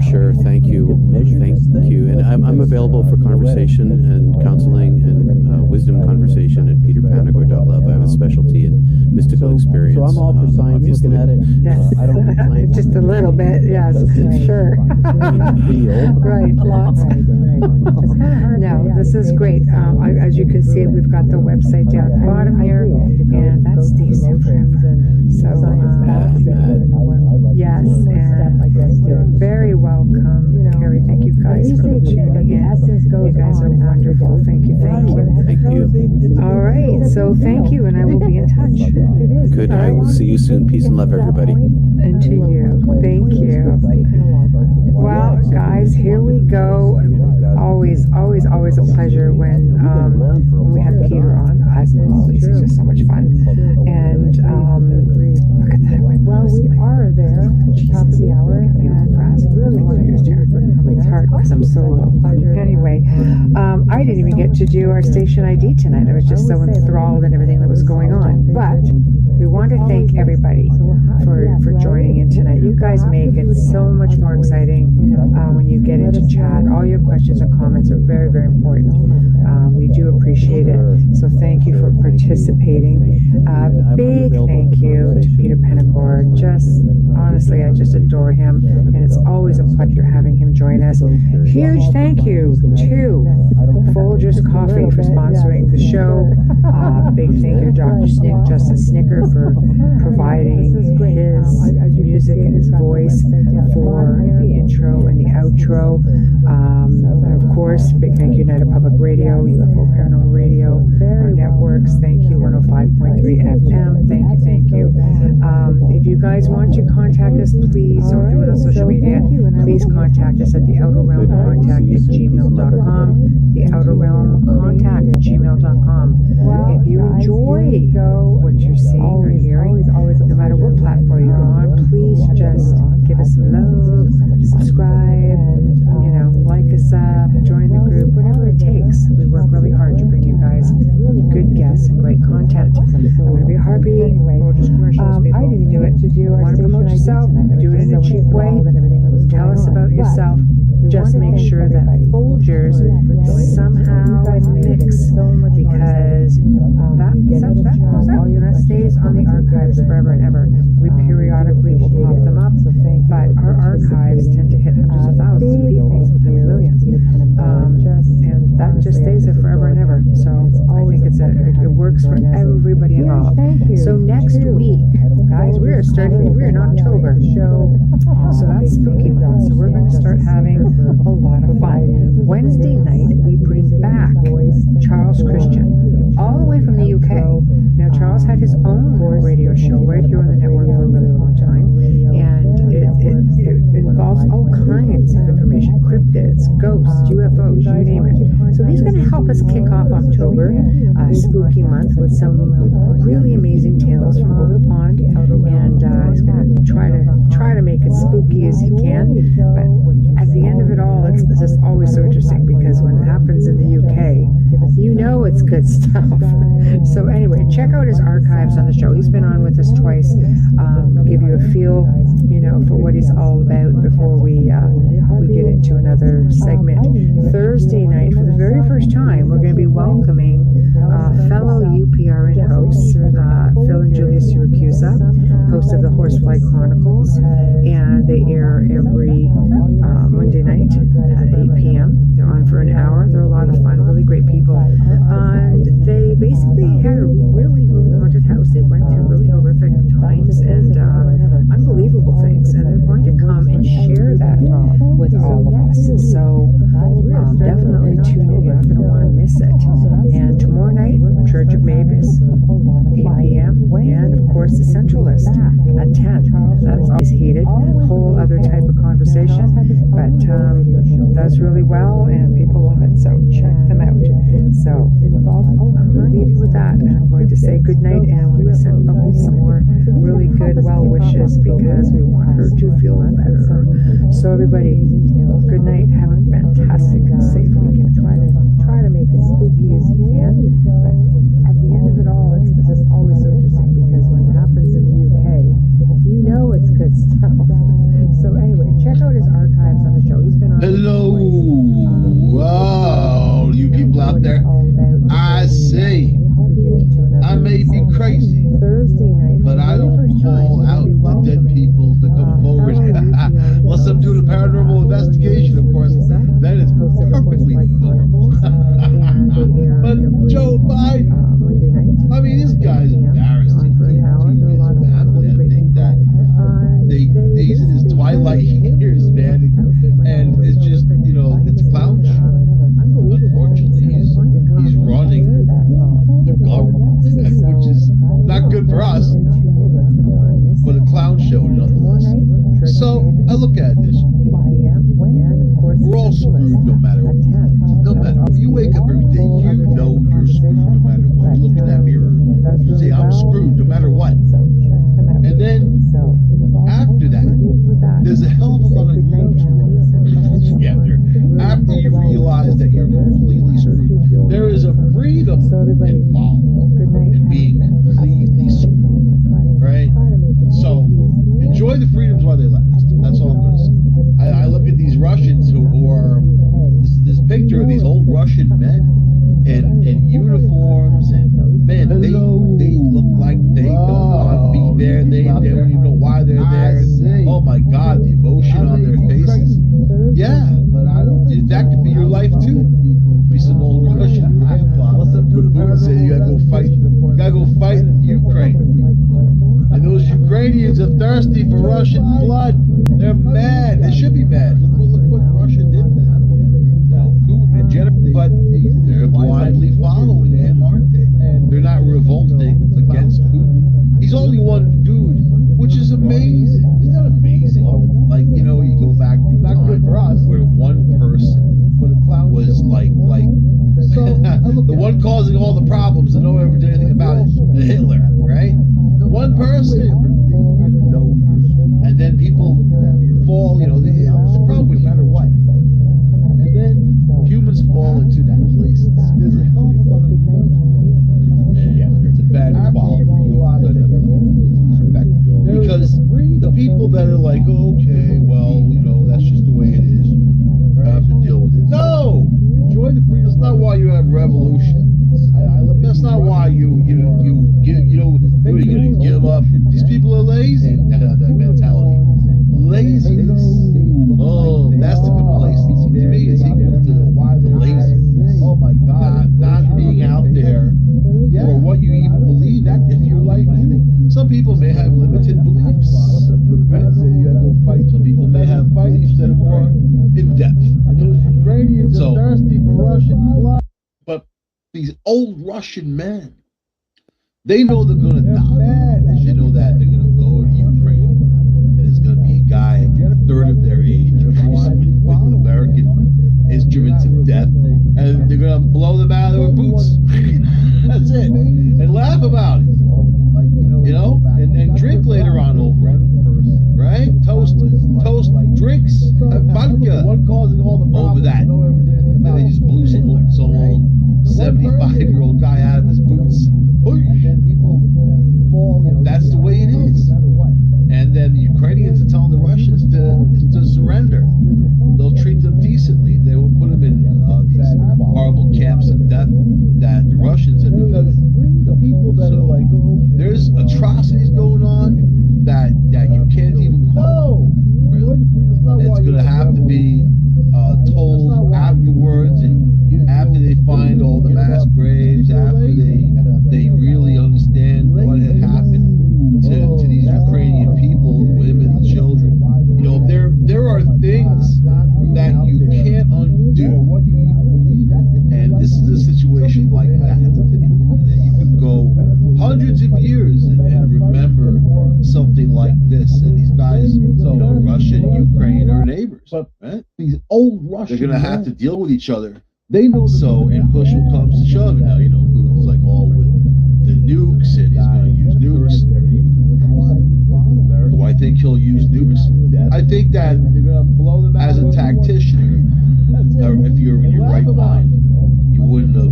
sure. Thank you. And I'm available for conversation and counseling and wisdom conversation at peterpanagor.love. I have a specialty in mystical experience. So I'm all for science looking at it. Yes. I don't mind just a little bit. Yes, sure. Right. Lots. No, this is great. As you can see, we've got the website down at the bottom here, and that stays there forever. So, yes, and you're very welcome, Carrie. Thank you guys for tuning in. You guys are wonderful. Thank you. Thank you. All right, so thank you, and I will be in touch. Good. I will see you soon. Peace and love, everybody. And to you. Thank you. Well, guys, here we go. Always a pleasure when we have Peter on. As always, it's just so much fun. And look at that. Well, we are there at the top of the hour, and it's hard because I'm so low. Anyway, I didn't even get to do our station ID tonight. I was just so enthralled in everything that was going on. But we want to thank everybody for joining in tonight. You guys make it so much more exciting when you get into chat. All your questions and comments are very, very important. We do appreciate it. So thank you for participating. Big thank you to Peter Panagor. Just honestly, I just adore him, and it's always a pleasure having him join us. Huge thank you to Folgers Coffee for sponsoring the show. Big thank you to Dr. Justin Snicker for providing his music and his voice for the intro and the outro. And of course, big thank you to United Public Radio, UFO Paranormal Radio, our networks. Thank you, 105.3 FM. Thank you. If you guys want to contact us, please, or do it on social media, please contact us at the Outer Realm Contact at gmail.com. The Outer Realm Contact at gmail.com. If you enjoy what you're seeing or hearing, no matter what platform you're on, please just give us some love, subscribe, like us up, join the group, whatever it takes. We work really hard to bring you guys good guests and great content. I'm going to be harpy, or just commercials, people. Do it. Want to promote yourself? Do it in a cheap way. Tell us about yourself. Just make sure that Folgers somehow in the mix, because that goes out and that stays on the archives forever and ever. We periodically will pop them up, but our archives tend to hit hundreds of thousands of people, sometimes millions, and that just stays there forever and ever. So I think it works for everybody involved. So next week, guys, we're in October, so that's spooky month. So we're going to start having a lot of fun. Wednesday night, we bring back Charles Christian, all the way from the UK. Now, Charles had his own radio show right here on the network for a really long time, and it involves all kinds of information: cryptids, ghosts, UFOs, you name it. So he's going to help us kick off October, spooky month, with some really amazing tales from over the pond, and he's going to try to make it spooky as he can. But at the end of it all, it's just always so interesting, because when it happens in the UK, it's good stuff. So anyway, check out his archives on the show. He's been on with us twice. Give you a feel, for what he's all about before we get into another segment. Thursday night, for the very first time, we're going to be welcoming fellow UPRN hosts, Phil and Julia Syracusa, hosts of the Horsefly Chronicles, and they air every Monday night at 8 p.m. They're on for an hour. They're a lot of fun, really great people. And they basically had a really, really haunted house. They went through really horrific times and unbelievable things, and they're going to come and share that with all of us. So definitely tune in. You're not going to want to miss it. And tomorrow night, Church of Mavis, 8 p.m. And of course, the Centralist at 10. That's always heated. Whole other type of conversation, but does really well, and people love it. So check them out. So I'm going to leave you with that, and I'm going to say good night, and I'm going to send Bubbles some more just because we want her to feel better. So everybody, good night. Have a fantastic, safe weekend. Try to make it spooky as you can. But at the end of it all, it's just always so interesting because when it happens in the UK, you know it's good stuff. So anyway, check out his archives on the show. He's been on. Hello, wow, you people out there. I say, I may be crazy, but I don't call out the dead people to come forward. Unless I'm doing a paranormal investigation, of course, then it's perfectly normal. But Joe Biden, I mean, this guy's embarrassing to his family. I think that he's in his twilight years, man, and it's just, you know, it's a clown show. Unfortunately, he's running the government, which is not good for us, but a clown show nonetheless. So I look at this. We're all screwed no matter what. No matter what. You wake up every day, you know you're screwed no matter what. You look in that mirror, you say, I'm screwed no matter what. And then after that, there's a hell of a lot of room to run together. After you realize that you're completely screwed, there is a freedom involved in being completely screwed, right? So enjoy the freedoms while they last. That's all I'm going to say. I look at these Russians who are this picture of these old Russian men in uniforms, and man, they look like they don't want to be there. They don't even know why they're there. Oh my God, the emotion on their faces. Yeah, that could be your life too. Be some old Russian with boots saying you gotta go fight in Ukraine. And those Ukrainians are thirsty for Russian blood. They're mad. They should be mad. Look what Russia did to them. You know, Putin and Jennifer, but they're blindly following him, aren't they? They're not revolting against Putin. He's only one dude, which is amazing. Isn't that amazing? Like, you know, you go back to a time where one person was like the one causing all the problems and no one ever did anything about it. Hitler, right? One person, and then people fall, you know, it's a problem with humans. And then humans fall into that place. There's a hell of a lot of and it's a bad quality. Because the people that are like, okay, well, you know, that's just the way it is. I have to deal with it. No! Enjoy the freedom. That's not why you have revolutions. That's not why you give up. These people are lazy. That mentality. Laziness. Oh, that's the complacency. To me, it's equal to the laziness. Oh my God. Not being out there for what you even believe in. If you're like some people may have limited beliefs. Right? Some people may have beliefs that are more in depth. So, thirsty for Russian blood. But these old Russian men, they know they're going to die. They know that they're going to go to Ukraine. And there's going to be a guy, a third of their age, with American instruments of death. And they're going to blow them out of their boots. That's it. And laugh about it. You know? And drink later on over it. Right? Toast drinks, vodka over that. And they just blew some old 75-year-old guy out of his boots. That's the way it is. And then the Ukrainians are telling the Russians to surrender. They'll treat them decently. They won't put them in these horrible camps of death that the Russians have been put in. So there's atrocities going on that you can't even quote. Really. It's going to have to be told afterwards, and after they find all the mass graves, after they really understand what had happened to these Ukrainian people, women, and children. You know, there are things that you can't undo, and this is a situation like that. You can go hundreds of years and remember something like this, and these guys, you know, Russia and Ukraine are neighbors, right? These old Russians, they're going to have to deal with each other. They know. So, and push what comes to shove. Now, you know, Putin's like all with the nukes, and he's going to use nukes. Do I think that as a tactician, or if you're in your right mind, you wouldn't have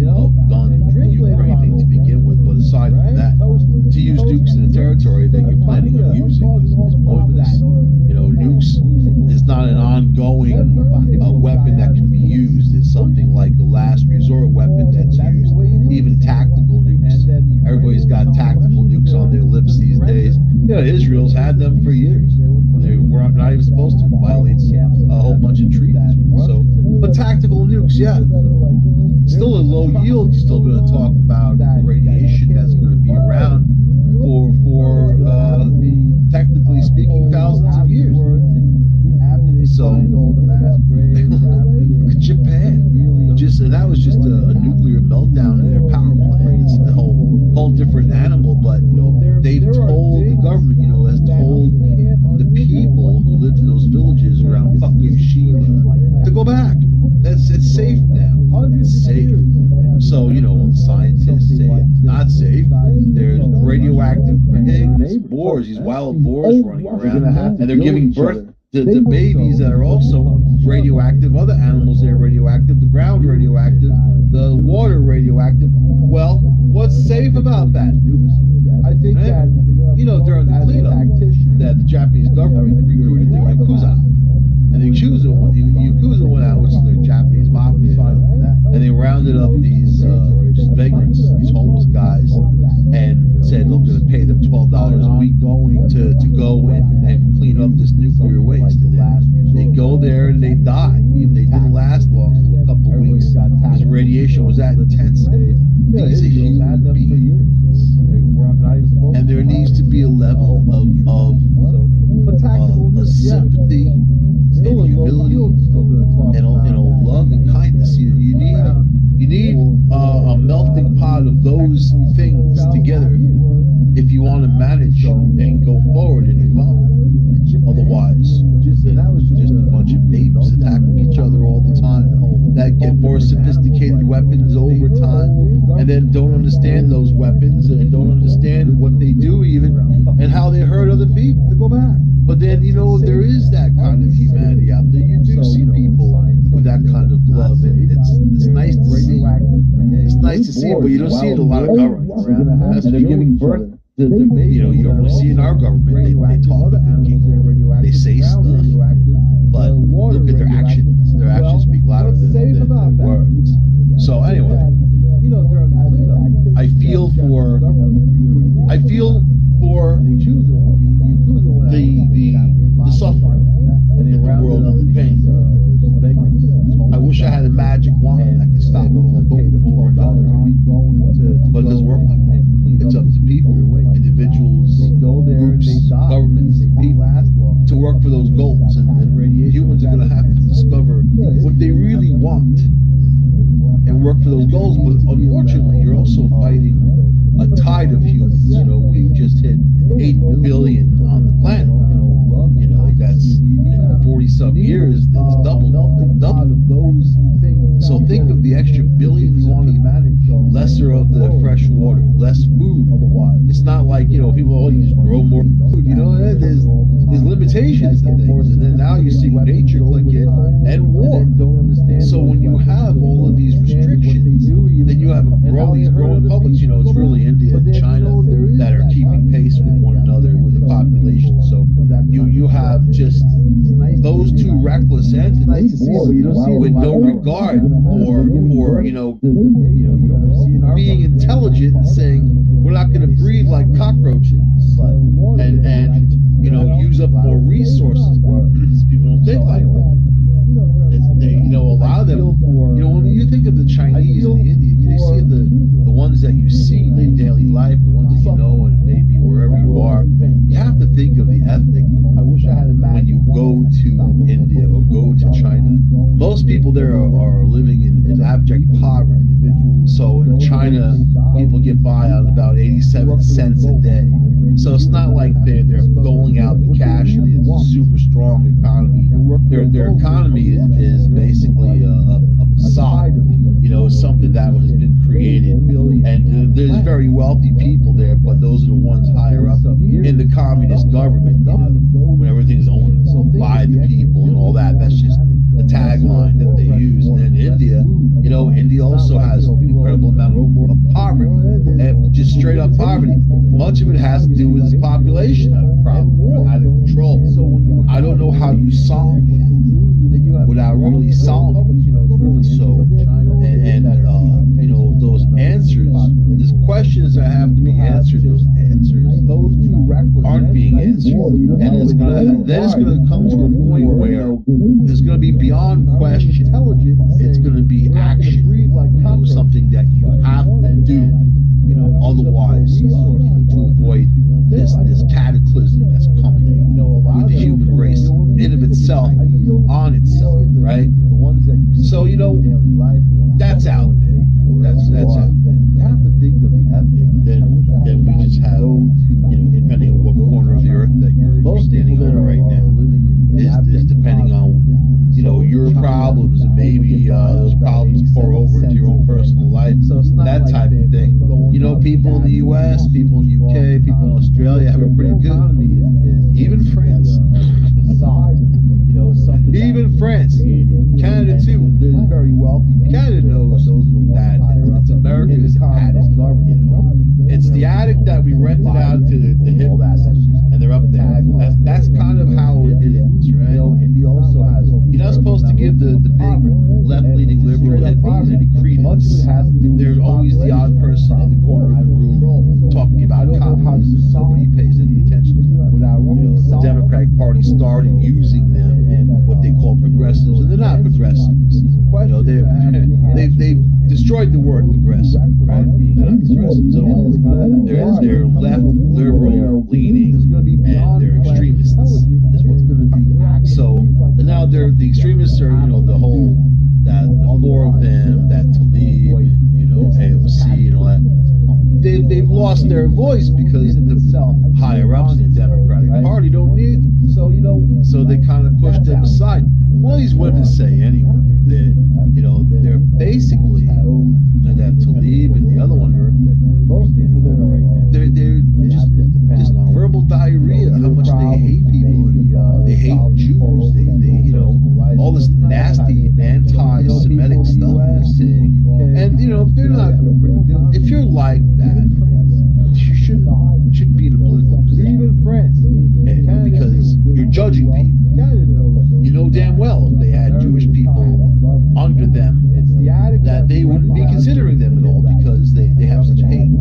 done the Ukraine thing to begin with. But aside from that, to use nukes in a territory that you're planning on using is pointless. Nukes is not an ongoing weapon that can be used. It's something like a last resort weapon that's used. Even tactical nukes. Everybody's got tactical nukes on their lips these days. Israel's had them for years. They were not even supposed to. Violates a whole bunch of treaties. So, but tactical nukes, yeah. Still a low yield. You're still going to talk about radiation that's going to be around for technically speaking, thousands of years. So, look at Japan. And that was just a nuclear meltdown in their power plant. It's a whole different animal. But they've told the government, has told the people who lived in those villages around Fukushima to go back. It's safe now. It's safe. So, scientists say it's not safe. There's radioactive pigs, boars, these wild boars running around, and they're giving birth to babies that are also radioactive. Other animals that are radioactive, the ground radioactive, the water radioactive. Well, what's safe about that? I think that, during the cleanup, that the Japanese government recruited the Yakuza. And the Yakuza went out, which is the Japanese mafia, and they rounded up these just vagrants, these homeless guys, and said, look, we're going to pay them $12 a week to go and clean up this nuclear waste. And then they go there and they die. Even they didn't last long, a couple of weeks, because the radiation was that intense. These are human beings. And there needs to be a level of sympathy and humility and a love and kindness. You need a melting pot of those things together if you want to manage and go forward and evolve. Otherwise, just a bunch of apes attacking each other all the time that get more sophisticated weapons over time, and then don't understand those weapons and don't understand what they do even and how they hurt other people. To go back. But then, there is that kind of humanity out there. You do see people with that kind of love, and it's nice to see. It's nice to see it, but you don't see it in a lot of governments. That's they're giving birth to the baby. You don't really see in our government. They talk, they say stuff, but look at their actions. Their actions speak louder than their words. So anyway, I feel for the suffering in the world and the pain. I wish I had a magic wand that could stop it all, boom, over and over. But it doesn't work like that. It's up to people, individuals, groups, governments, people to work for those goals. And humans are going to have to discover what they really want and work for those goals. But unfortunately, you're also fighting a tide of humans. We've just hit 8 billion on the planet. That's in 40-some years, it's doubled. So think of the extra billions of people, lesser of the fresh water, less food. It's not like, people, you just grow more food. There's limitations to things. And then now you see nature click in and war. So when you have all of these restrictions, then you have these growing publics. It's really India and China that are keeping pace with one another with the population. So you have just those two reckless entities with no regard for being intelligent and saying we're not going to breed like cockroaches and use up more resources. People don't think like that. A lot of them. When you think of the Chinese and the Indians, you see the ones that you see in daily life, the ones that and maybe wherever you are. You have to think of the ethnic. When you go to India or go to China, most people there are living in abject poverty. So in China, people get by on about 87 cents a day. So it's not like they're doling out the cash. It's a super strong economy. Their economy is basically a facade, something that has been created. And there's very wealthy people there, but those are the ones higher up in the communist government, when everything's owned by the people and all that. That's just the tagline that they use. And then India, India also has an incredible amount of poverty, and just straight up poverty. Much of it has to do with its population problem out of control. I don't know how you solve that without really solving it. So, those answers, there's questions that have to be answered. Those answers aren't being answered, and it's gonna come to a point where it's gonna be beyond question. It's gonna be action, something that you have to do. Otherwise, to avoid this cataclysm that's coming with the human race in of itself, on itself, right? So that's out there. That's out there. You have to think of the ethics. Then we just have, depending on what corner of the earth that you're standing on right now, is depending on your problems, and maybe those problems pour over into your own personal life, that type of thing. People in the U.S., people in the U.K., people in Australia have it pretty good. Even France. Even France. Canada too. Canada knows that it's America's attic. It's the attic that we rented out to the hippies, and they're up there. That's kind of how it is, right? You're not supposed to give the big left-leaning liberal hippies any credence. There's always the odd person in the corner of the room talking about communism. Nobody pays any attention to them. The Democratic Party started using them, what they call progressives, and they're not progressives. They've destroyed the word progressive, right? They're not progressives at all. They're left, liberal, leaning, and they're extremists. Is what's going to be. So, and now the extremists are, the four of them, that Talib, AOC, and all that. They've lost their voice because the higher ups in the Democratic Party don't need them. So they kind of push them aside. What do these women say anyway? They're basically that Talib and the other one they're just verbal diarrhea. How much they hate people. They hate Jews. They all this nasty anti-Semitic stuff they're saying. And they're not. If you're like that, you shouldn't be in a political position. Because you're judging people. You know damn well if they had Jewish people under them, that they wouldn't be considering them at all, because they have such hate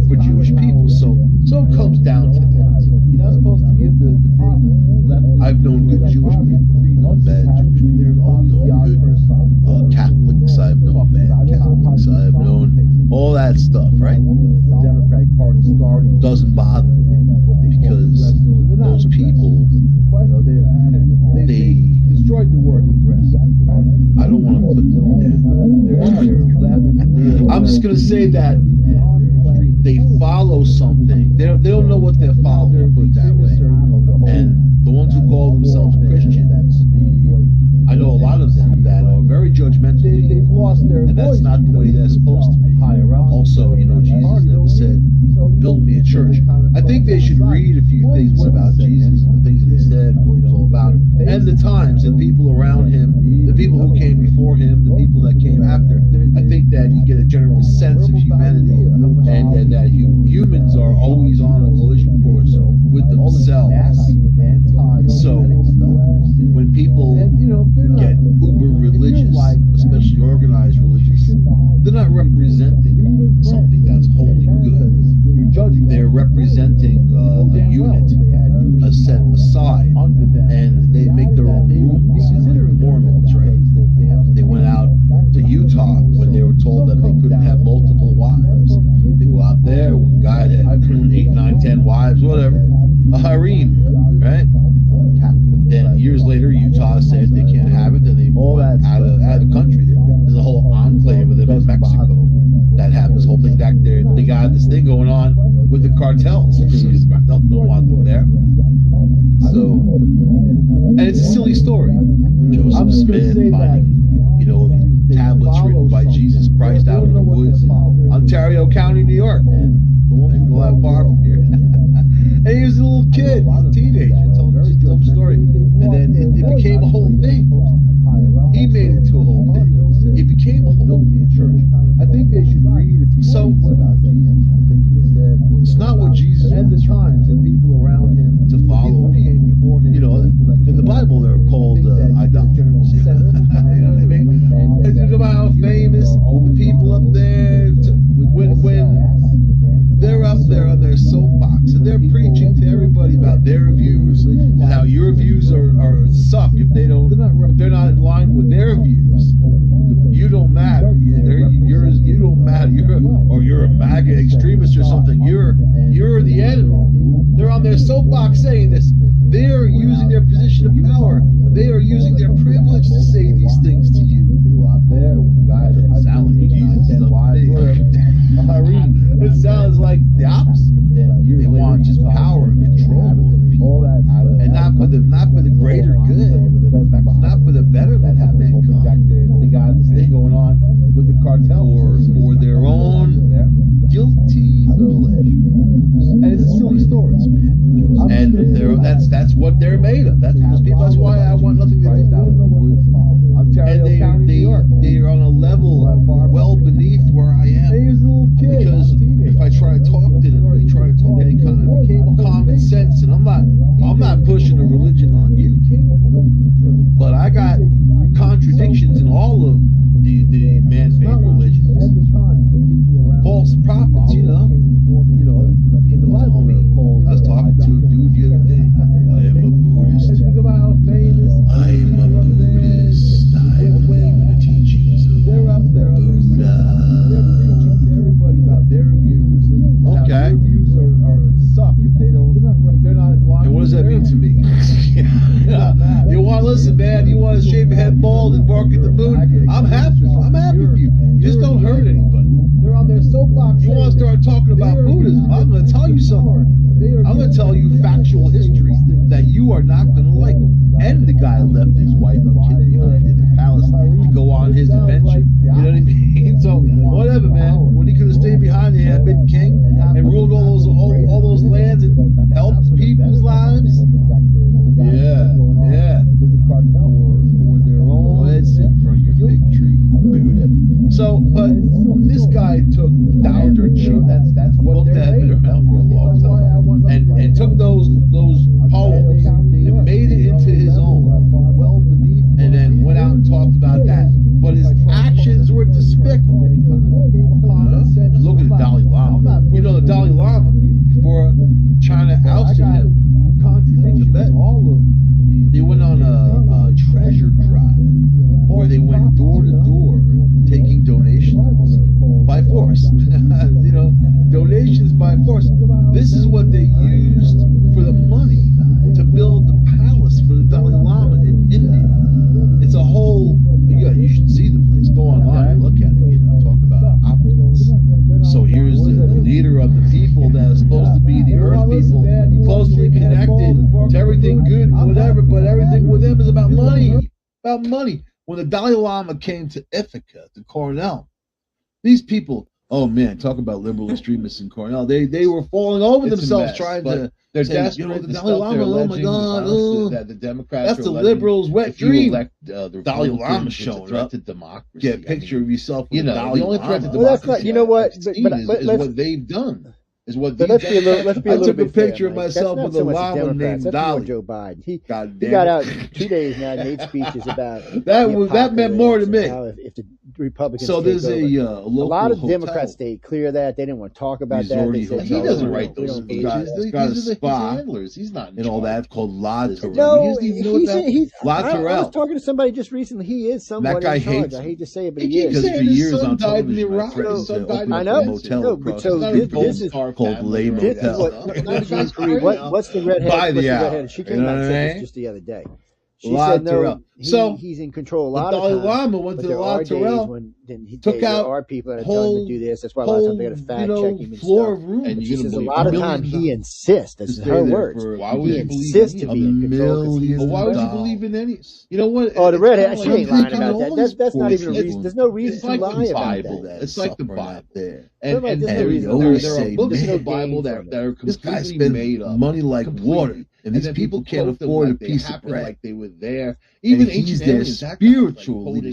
for Jewish people. So it comes down to that. You're not supposed to give the big. I've known good Jewish people, bad Jewish people. I've known good Catholics. I've known bad Catholics. I've known all that stuff, right? The Democratic Party doesn't bother me, because those people, they destroyed the word progressive. I don't want to put them down. I'm just going to say that they follow something. They don't know what they're following, put it that way. And the ones who call themselves Christians, I know a lot of them that are very judgmental people, and that's not the way they're supposed to be. Also, Jesus never said, build me a church. I think they should read a few things about Jesus, the things that he said, what he was all about, and the times and people around him, the people who came before him, the people that came after. I think that you get a general sense of humanity, and that humans are always on a collision course with themselves. So when people get uber religious, especially organized religious, they're not representing something that's wholly good. They're representing a unit, a set aside, and they make their own rules. Mormons, right? They went out to Utah when they were told that they couldn't have multiple wives. They go out there, one guy had 8, 9, 10 wives, whatever, a harem, right? Then years later, Utah said they can't have it. Then they moved out of the country. There's a whole enclave of them in Mexico that have this whole thing back there. They got this thing going on with the cartels, because the cartels don't want them there. So, and it's a silly story. Joseph Smith finding, tablets written by Jesus Christ out in the woods in Ontario County, New York. Maybe not that far from here. And he was a little kid, a teenager, telling a story. And then it became a whole thing. He made it to a whole thing. It became a whole thing. I think they should read a few things about Jesus, things he said. It's not what Jesus and the times and people around him to follow him. You know, in the Bible they're called idolaters. You know what I mean? And think about how famous the people up there when they're up there on their soapbox and they're preaching to everybody about their views and how your views are suck if they're not in line with their views. You don't matter. You don't matter. You're a MAGA extremist or something. You're the enemy. They're on their soapbox saying this. They are using their position of power. They are using their privilege to say these things to you. It sounds like Jesus is It sounds like the opposite. They want just power and control over people, and not for the greater good, not for the betterment of mankind. They got this thing going on with the cartel for their own guilty pleasure. And it's silly stories, man. And that's what they're made of. That's why I want nothing to do with them. And they are on a level well beneath where I am. Because if I try to talk to them, they try to talk any kind of common sense, and I'm not pushing a religion on you. But I got contradictions in all of the man-made religions. False prophets, you know. In the Bible, I was talking to a dude the other day. I am a Buddhist. I am a Buddhist. I believe in the teachings of Buddha. They're preaching to everybody about their views. Okay. Their views are suck if they're not in line. And what does that mean to me? You want to listen, man? You want to shave your head bald and bark at the moon? I'm happy. I'm happy for you. Just don't hurt anybody. They're on their soapbox. You want to start talking about Buddhism? I'm going to tell you something. I'm going to tell you factual history that you are not going to like. And the guy left his wife and kid behind in the palace to go on his adventure. You know what I mean? So whatever, man. When he could have stayed behind, he had been king and ruled all those lands and helped people's lives. Yeah. For their own. Let's sit in front of your big tree, Buddha. So, but this guy took Tao Te Ching, that's what that had been around for a long time, and took those poems and made it into his own, and then went out and talked about that. But his actions were despicable. And look at the Dalai Lama. You know, the Dalai Lama, before China ousted him, they went on a treasure drive where they went door to door taking donations by force. You know, donations by force. This is what they used for the money to build the palace for the Dalai Lama in India. It's a whole. You should see the place. Go online and look at it. You know, talk about opulence. So here's the leader of the people that is supposed to be the earth people, closely connected to everything good, whatever. But everything with them is about money. About money. When the Dalai Lama came to Ithaca, to Cornell, these people, oh man, talk about liberal extremists in Cornell. They were falling over themselves trying to. They're desperate. You know, the Dalai Lama, oh my God, that the Democrats. That's the liberals' wet dream. Dalai Lama showing up to democracy. Get a picture of yourself with the Dalai Lama. Threat to democracy. That's not. You know what? But what they've done. Is what let's be a little bit I took a picture of myself with a llama named Dolly. Joe Biden. He got out 2 days now and made speeches about that meant more to me. If the Republicans so there's a lot of Democrats stayed clear of that. They didn't want to talk about that. They said, he doesn't write those speeches. He's got a spot. He's not in all that called La Terrell. No, he's La Terrell. I was talking to somebody just recently. He is somewhat that guy in charge. hates I hate to say it, but he is. Because for years on television, I know. But so this is called Lay Motel. What's the redhead? She came out and said this just the other day. La Terrell. So he's in control a lot the of Dalai times. Lama went to the La Terrell, Took out. There are people that are telling him to do this. That's why a lot of times they got to fact check him and floor stuff. of room. And she says a lot of times he insists. That's her words. Why would he insists to be in control. But why would you believe in any? You know what? Oh, the redhead. She ain't lying about that. That's not even a reason. There's no reason to lie about that. It's like the Bible. And there are books in the Bible that are completely made up. Money like water. And these people can't afford a piece of bread. Like they were there. Even he's their spiritual leader.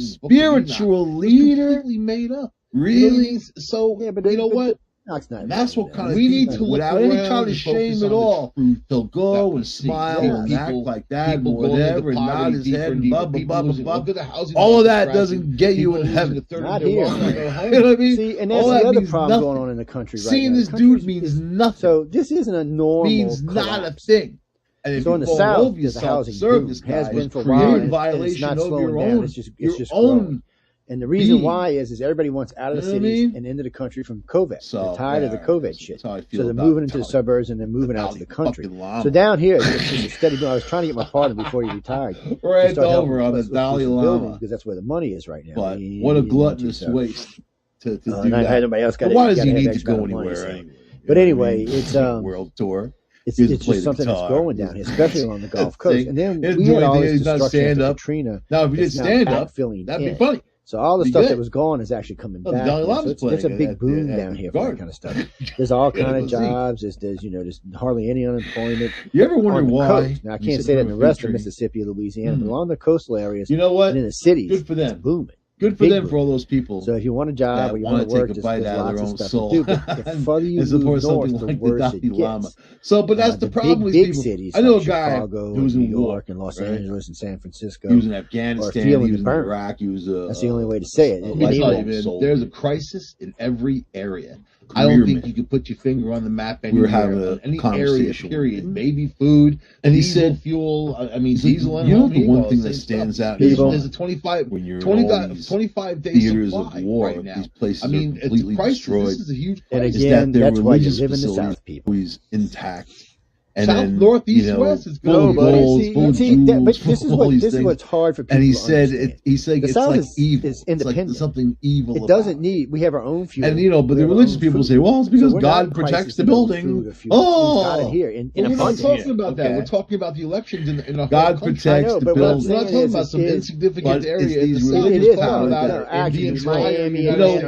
Completely made up. Really? So, you know what? That's what kind of we need to without any kind of shame at all. He'll go and smile and act like that and whatever and nod his head and blah, blah, blah, blah, blah. All of that doesn't get you in heaven. Not here. You know what I mean? See, and that's the other problem going on in the country right now. Seeing this dude means nothing. So this isn't a normal means not a thing. And if so in the South, there's a housing boom. Has been for a while, and it's not slowing down. It's just growing. And the reason why is everybody wants out of the cities and into the country from COVID. So they're tired of the COVID shit. So they're moving into the suburbs and they're moving out to the country. So down here, it's just a steady boom. I was trying to get my partner before he retired. Right over on the Dalai Lama. Because that's where the money is right now. But what a gluttonous waste to do that. Nobody else why does he need to go anywhere anyway? But anyway, it's world tour. It's just something that's growing down here, especially along the Gulf Coast. And then we had all this destruction after Katrina. Now, if we did stand up, that'd be funny. So all the stuff that was gone is actually coming back. So it's a big boom down here for that kind of stuff. There's all kind of jobs. There's hardly any unemployment. You ever wonder why? Now I can't say that in the rest of Mississippi or Louisiana, but along the coastal areas, you know what? And in the cities, good for them. It's booming. Good for them, for all those people. So if you want a job or you want to work, there's lots of stuff to do. But the further you move north, the worse it gets. So, but that's the problem with big cities. I know like a guy Chicago, who was in New war, York, and Los Angeles, and San Francisco. He was in Afghanistan. He was in Iraq. He was. That's the only way to say it. There's a crisis in every area. I don't think you could put your finger on the map anywhere. We're having any area, period. Maybe food, and he said fuel. I mean, diesel. And you know the one thing that stands out. There's a 25 day theaters of war right now. These places are completely destroyed. This is a huge crisis. And again, that's why you live in the South, people. Always intact. And South, then, north, east, west is good. But this is what's hard for people. And he said, it's like evil. Is independent. It's like something evil. It doesn't need. We have our own fuel. And but the religious people say, well, it's because God protects the building. Oh, got it here in we're not talking about that. We're talking about the elections in our God protects the building. We're not talking about some insignificant area. It is actually Miami.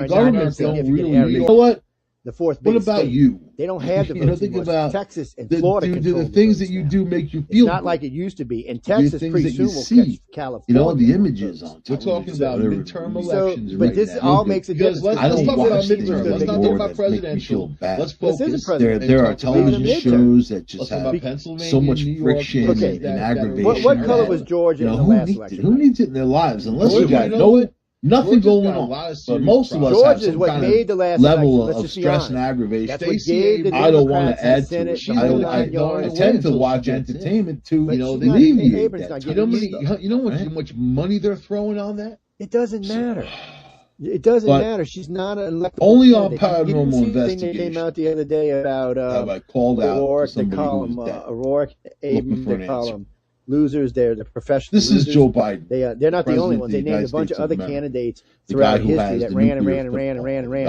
Governments don't really. You know what? The fourth. What about you? They don't have the think about Texas and Florida. Do the things that you do make you feel? It's not like it used to be. And Texas pretty soon will catch California. You know the images on. We're talking about midterm elections. But this all makes a difference. Let's talk about midterm. Let's not talk about presidential. Let's focus. There are television shows that just have so much friction and aggravation. What color was Georgia in the last election? Who needs it in their lives unless you got nothing going on, but most of us have some kind of level of stress and aggravation. I don't want to add to it. I tend to watch entertainment to alleviate that. You know how much money they're throwing on that? It doesn't matter. It doesn't matter. She's not an elected. Only on paranormal investigation. Thing that came out the other day about I called out O'Rourke. They call him O'Rourke. They call him losers. They're the professional. This is Joe Biden. They're not the only ones. They named a bunch of other candidates throughout history that ran,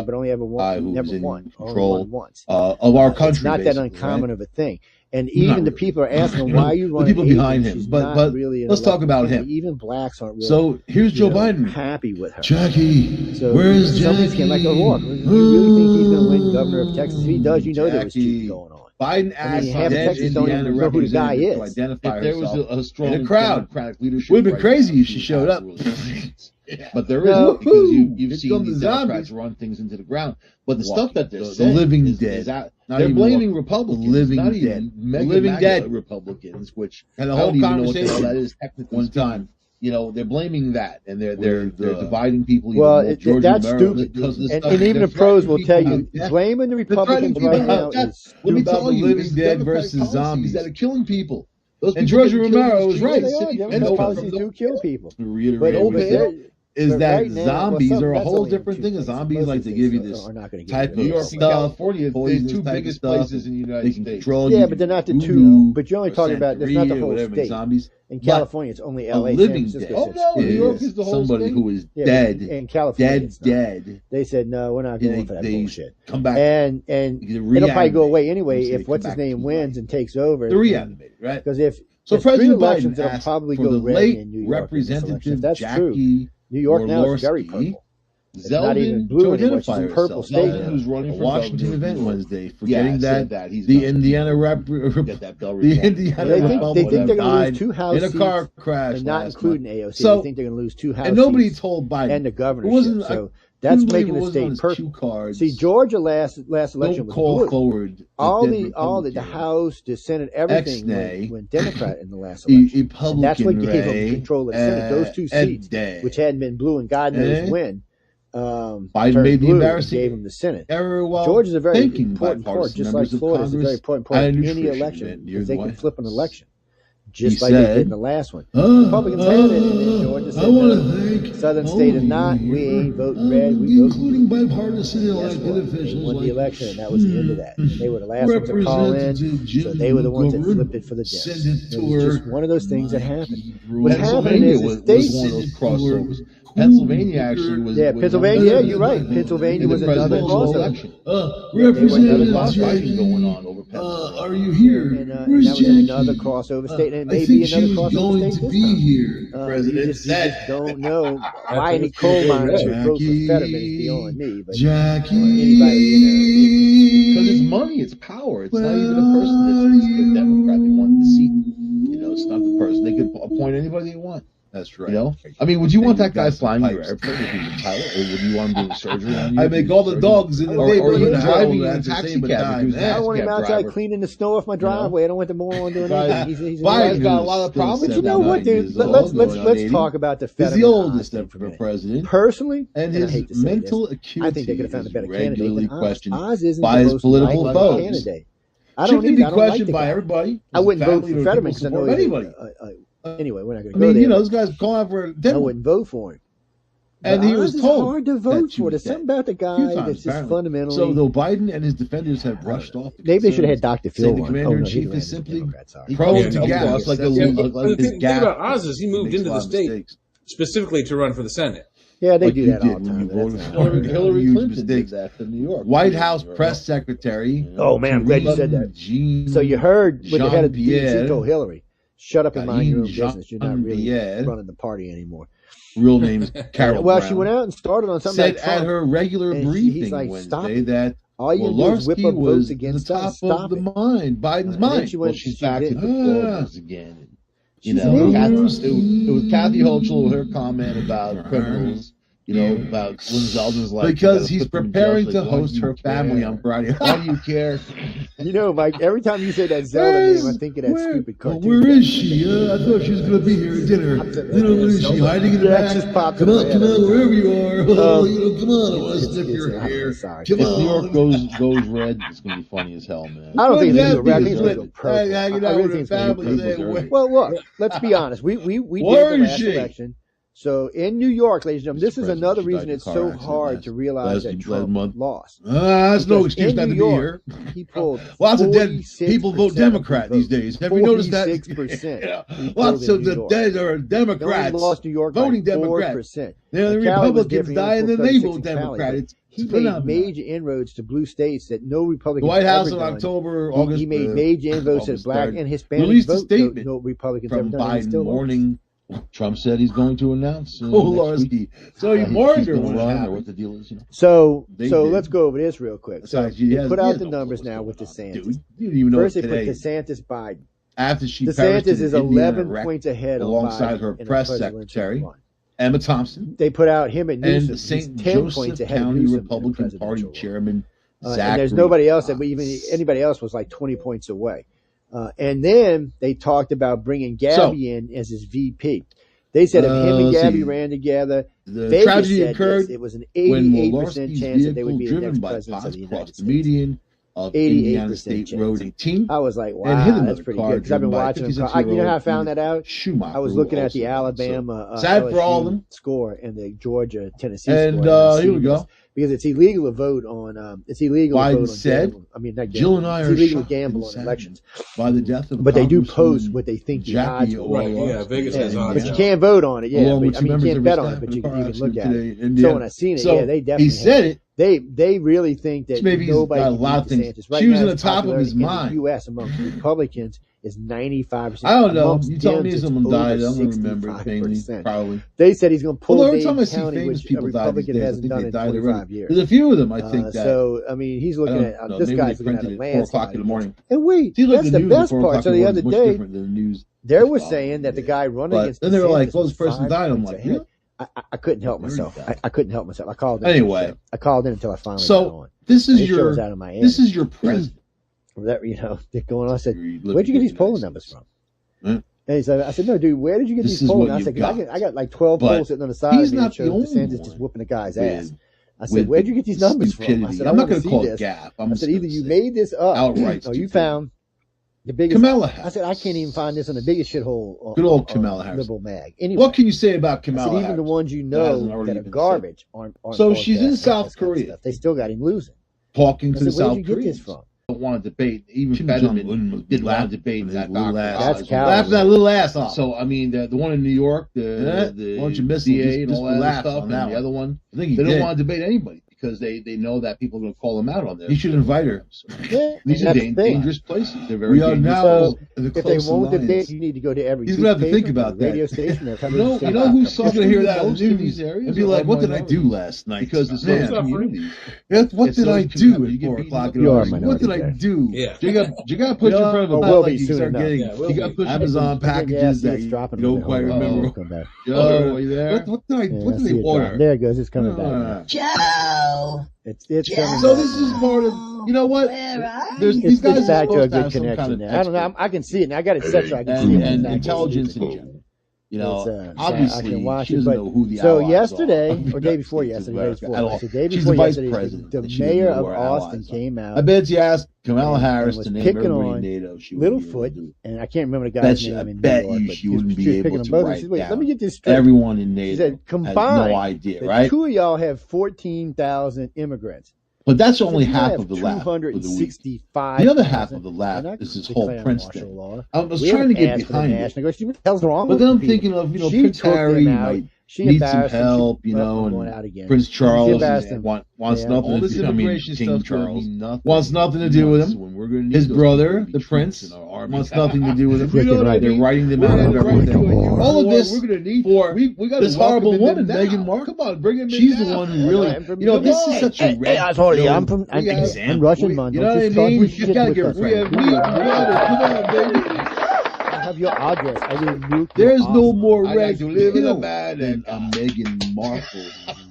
but only ever won. Never won. Only won once. Of our country. It's not that uncommon of a thing. And even the people are asking why you run. The people behind him, but really let's talk about him. Even blacks aren't really. So here's Joe Biden. Happy with her. Jackie, so where's Jackie? Somebody's like O'Rourke. You really think he's going to win governor of Texas? If he does, you know there was cheating going on. Biden asked dead Indiana representative to identify herself a strong in a crowd. Would have been crazy if she showed up. But there is because you've seen these Democrats run things into the ground. But the stuff that they're saying, the living dead, they're blaming Republicans, living dead Republicans, which and the whole conversation that is technically one time. They're blaming that, and they're dividing people. Well, that's stupid. And even the pros will tell you, blaming the Republicans right now is let me tell you, living dead versus zombies that are killing people. And George Romero is right. And those policies do kill people. is that zombies are a whole different thing. Zombies like to give you this type of New York and California, the two biggest places in the United States. Yeah, but they're not the two. But you're only talking about that's not the whole state. Zombies. In California, it's only LA. Living dead. Oh no, New York is the whole somebody state. Who is dead. In California, dead. They said no, we're not going for that bullshit. Come back, and it'll probably go away anyway if what's his name wins and takes over. The reanimated, right? Because if so, President Biden that'll probably for go the red late in New York. Representative That's Jackie true. New York now is very purple. It's not even blue anymore. It's a purple state. Who's running for Washington event Wednesday, forgetting that he's the Indiana Republican they think they're going to lose 2 House in a car crash, and not including AOC. So, they think they're going to lose 2 House and nobody seats told Biden and the governorship. So that's making the state purple. See, Georgia last election was blue. Forward all the House, the Senate, everything went Democrat in the last election. And that's what gave them control of the Senate. Those 2 seats, which hadn't been blue, and God knows when. Biden made the embarrassing gave him the Senate. Georgia's a very important part, just like Florida is a very important part in any election because they can flip an election, just like they did in the last one. Republicans had it, and then Georgia said no. Southern state or not, we ain't voting red. We vote including bipartisan elected officials. They won the election, and that was the end of that. They were the last ones to call in, so they were the ones that flipped it for the Dems. It was just one of those things that happened. What happened is the states. One of those crossovers. Pennsylvania actually was. Yeah, Pennsylvania. Yeah, you're right. Pennsylvania was another crossover. Representative fighting going on over Pennsylvania. Are you here? And that was another crossover state, and it may be another crossover state this time. President you just don't know why any coal miners who vote for Fetterman is beyond me, but anybody because it's money, it's power. It's not even a person that's the Democrat. They want the seat. It's not the person. They could appoint anybody they want. That's right. I mean, would you want that guy flying your airplane if he's a pilot, or would you want him doing surgery on you? I make all the dogs in the neighborhood. Or you driving in a taxi cab. I don't want him outside cleaning the snow off my driveway. I don't want the moron doing anything. He's Biden's got a lot of problems. But you know what, dude? Let's talk about the Fetterman. He's the oldest ever president. Personally, and his mental acuity. I think they could have found a better candidate than Oz. Oz isn't by his political foes. Candidate. I don't need to be questioned by everybody. I wouldn't vote for Fetterman because I know anybody. Anyway, we're not going to go there. This guy's calling out for I wouldn't vote for him. And he was told it's hard to vote for. There's something about the guy that's just fundamentally. So though Biden and his defenders have brushed off, maybe they should have had Dr. Phil. The commander in chief is simply prone to gas. The thing about Oz is he moved into the state specifically to run for the Senate. Yeah, they do that all the time. Hillary Clinton did that in New York. White House press secretary. Oh man, I'm glad you said that. So you heard what the head of the DNC told Hillary. Shut up and mind your own business. You're not really running the party anymore. Real name is Carol Well, Brown. She went out and started on something said like Trump, at her regular briefing like, Wednesday that all you do is whip up votes against the top of the mind, Biden's mind. She's back to the Floridas again. It was Kathy Hochul with her comment about criminals. About when Zeldin's like because he's preparing to host her family on Friday. Why do you care? Mike, every time you say that Zeldin name, I think of that stupid cartoon. Where is she? I thought she was going to be here at dinner. Where is she? Hiding in the back? Come on, wherever you are. Come on, I want to sniff your hair. If New York goes red, it's going to be funny as hell, man. I don't think it's red. I think it's going to go purple. I really think it's going to be purple. Well, look, let's be honest. We did the last election. So in New York, ladies and gentlemen, this is another reason it's so hard to realize that Trump lost. That's no excuse not to be here. He pulled lots of dead people vote Democrat these days. Have you noticed that? 46%. Lots of the dead are Democrats. Lost New York voting Democrats. The Republicans die and then they vote Democrat. He made major inroads to blue states that no Republican. The White House in October, August. He made major inroads to black and Hispanic released vote. A statement no Republicans from Biden morning. Trump said he's going to announce. So he warned her what the deal is. So let's go over this real quick. So they put out the numbers now with DeSantis. First, they put DeSantis Biden. After she DeSantis is 11 points ahead alongside her press secretary Emma Thompson. They put out him at Newsom, and St. 10 Joseph points ahead County of Republican Party Chairman Zachary. And there's nobody else that anybody else was like 20 points away. And then they talked about bringing Gabby in as his VP. They said if him and Gabby ran together, the tragedy occurred it was an 88% chance that they would be the next president of the United States. Median of Indiana State Road 18. I was like, wow, and hit that's pretty good. Because I've been watching them. You know how I found that out? Schumacher, I was looking at the Alabama sad for all of them score and the Georgia Tennessee and score. Here we go. Because it's illegal to vote on. It's illegal to vote on gambling. I mean, not gambling. Jill and I it's illegal to gamble on elections. By the death of but they do post what they think the odds are. Right. Yeah, Vegas has odds. But you can't vote on it. Yeah, but, I mean, you can't bet on it, but you can look at it. So when I seen it, yeah, they definitely. He said it. They really think that maybe nobody got a lot of things. Right she was now, on the top of his mind. In the U.S. among Republicans is 95%. I don't know. You told me someone died. I don't remember. Probably. They said he's going to pull every time I see County, famous which people a Republican hasn't done in 25 years. There's a few of them, I think. So I mean, he's looking at this guy's looking at a landslide. 4 o'clock in the morning. And wait, that's the best part. So the other day, they were saying that the guy running against. Then they were like, "Well, this person died." I'm like, I couldn't help myself. I couldn't help myself. I called in. Anyway, I called in until I finally got on. This is your president. That they're going on. I said, "Where'd you get these polling numbers from?" And he said, "I said, no, dude. Where did you get these polling?" I said, "I got like 12 polls sitting on the side of me that shows DeSantis just whooping the guy's ass." I said, "Where'd you get these numbers from?" I said, "I'm not going to call it gap." I said, "Either you made this up, outright, or you found the biggest." Kamala Harris. I said, "I can't even find this on the biggest shithole." Good old Kamala Harris. Liberal mag. Anyway, what can you say about Kamala Harris? Even the ones you know that are garbage aren't. So she's in South Korea. They still got him losing. Talking to the South Koreans. Where'd you get this from? Don't want to debate. Even Fetterman didn't want to debate that doctor. That's laugh that little ass off. So I mean, the one in New York, the DA and all that stuff, and the other one, they don't want to debate anybody because they know that people are going to call them out on this. He should invite her. These are dangerous places. They're very dangerous. So if they won't debate, you need to go to every. He's going to have to think about that. Radio station. You know who's going to hear that in the news and be like, "What did I do last night?" Because the social community. What did I do at 4 o'clock in the morning? What did I do? Yeah. You got to put you in front of a will be you soon start enough. getting Amazon packages that you don't quite remember. Joe, are you there? What did they order? There it goes. It's coming back. Joe. It's coming. So this is part of what? There's these guys back to a supposed to good have some connection kind of there. I don't know. I can see it now. I got it set so I can see it. And intelligence in general. You know, obviously, I can watch she doesn't it, know who the so allies yesterday, are. or day before yesterday, So day she's before the vice yesterday, president. the mayor of Austin came out. I bet you asked Kamala Harris was to name picking everybody on in NATO. She Littlefoot, and I can't remember the guy's name in New York, but she wouldn't be able to write down. Let me get this straight. Everyone in NATO she said, combined, no idea, the right? two of y'all have 14,000 immigrants. But that's only half of the left. 265. The other half of the left is this whole Prince thing. I was trying to get behind it. What the hell's wrong but with then I'm people? thinking of, Prince Harry might need some help, and Prince Charles wants nothing to do. King Charles wants nothing to do with him. His brother, the Prince, wants nothing to do with him. They're writing them out of everything. All of this for this horrible woman, Meghan Markle. Come on, bring him in. She's the one who really, this is such a red. I'm Russian, man. You know what I mean? You gotta get ready. Come on, baby. Have your address. I will nuke. There's no more red like to live in a pill bad than a Meghan Markle.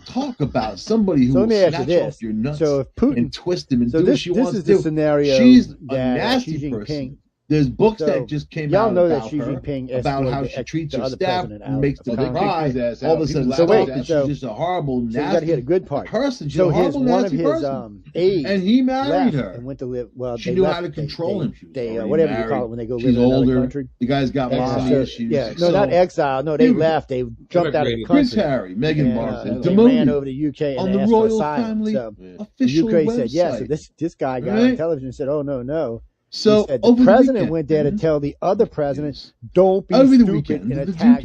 Talk about somebody who let me will ask you snatch this. off your nuts So if Putin, and twist them and so do this, what she this wants is to do. the scenario She's a that nasty Xi Jinping, person. There's books that just came y'all out know about that Xi her, Jinping about how she treats her staff and makes them cry. All of a sudden, she's just a horrible, nasty you got to hear the good part. person. She's a horrible, one of nasty his person. aides and he married her and went to live. Well, she knew how to control him. She was they already whatever married. you call it when they go live She's in another older. country. The guy's got mommy issues. Yeah, no, not exile. No, they left. They jumped out of the country. Prince Harry, Meghan Markle, they ran over to the UK on and the asked royal for asylum. family So official the UK website. said yes. So this guy got on television and said, "Oh no." So the president went there to tell the other presidents, "Don't be stupid and attack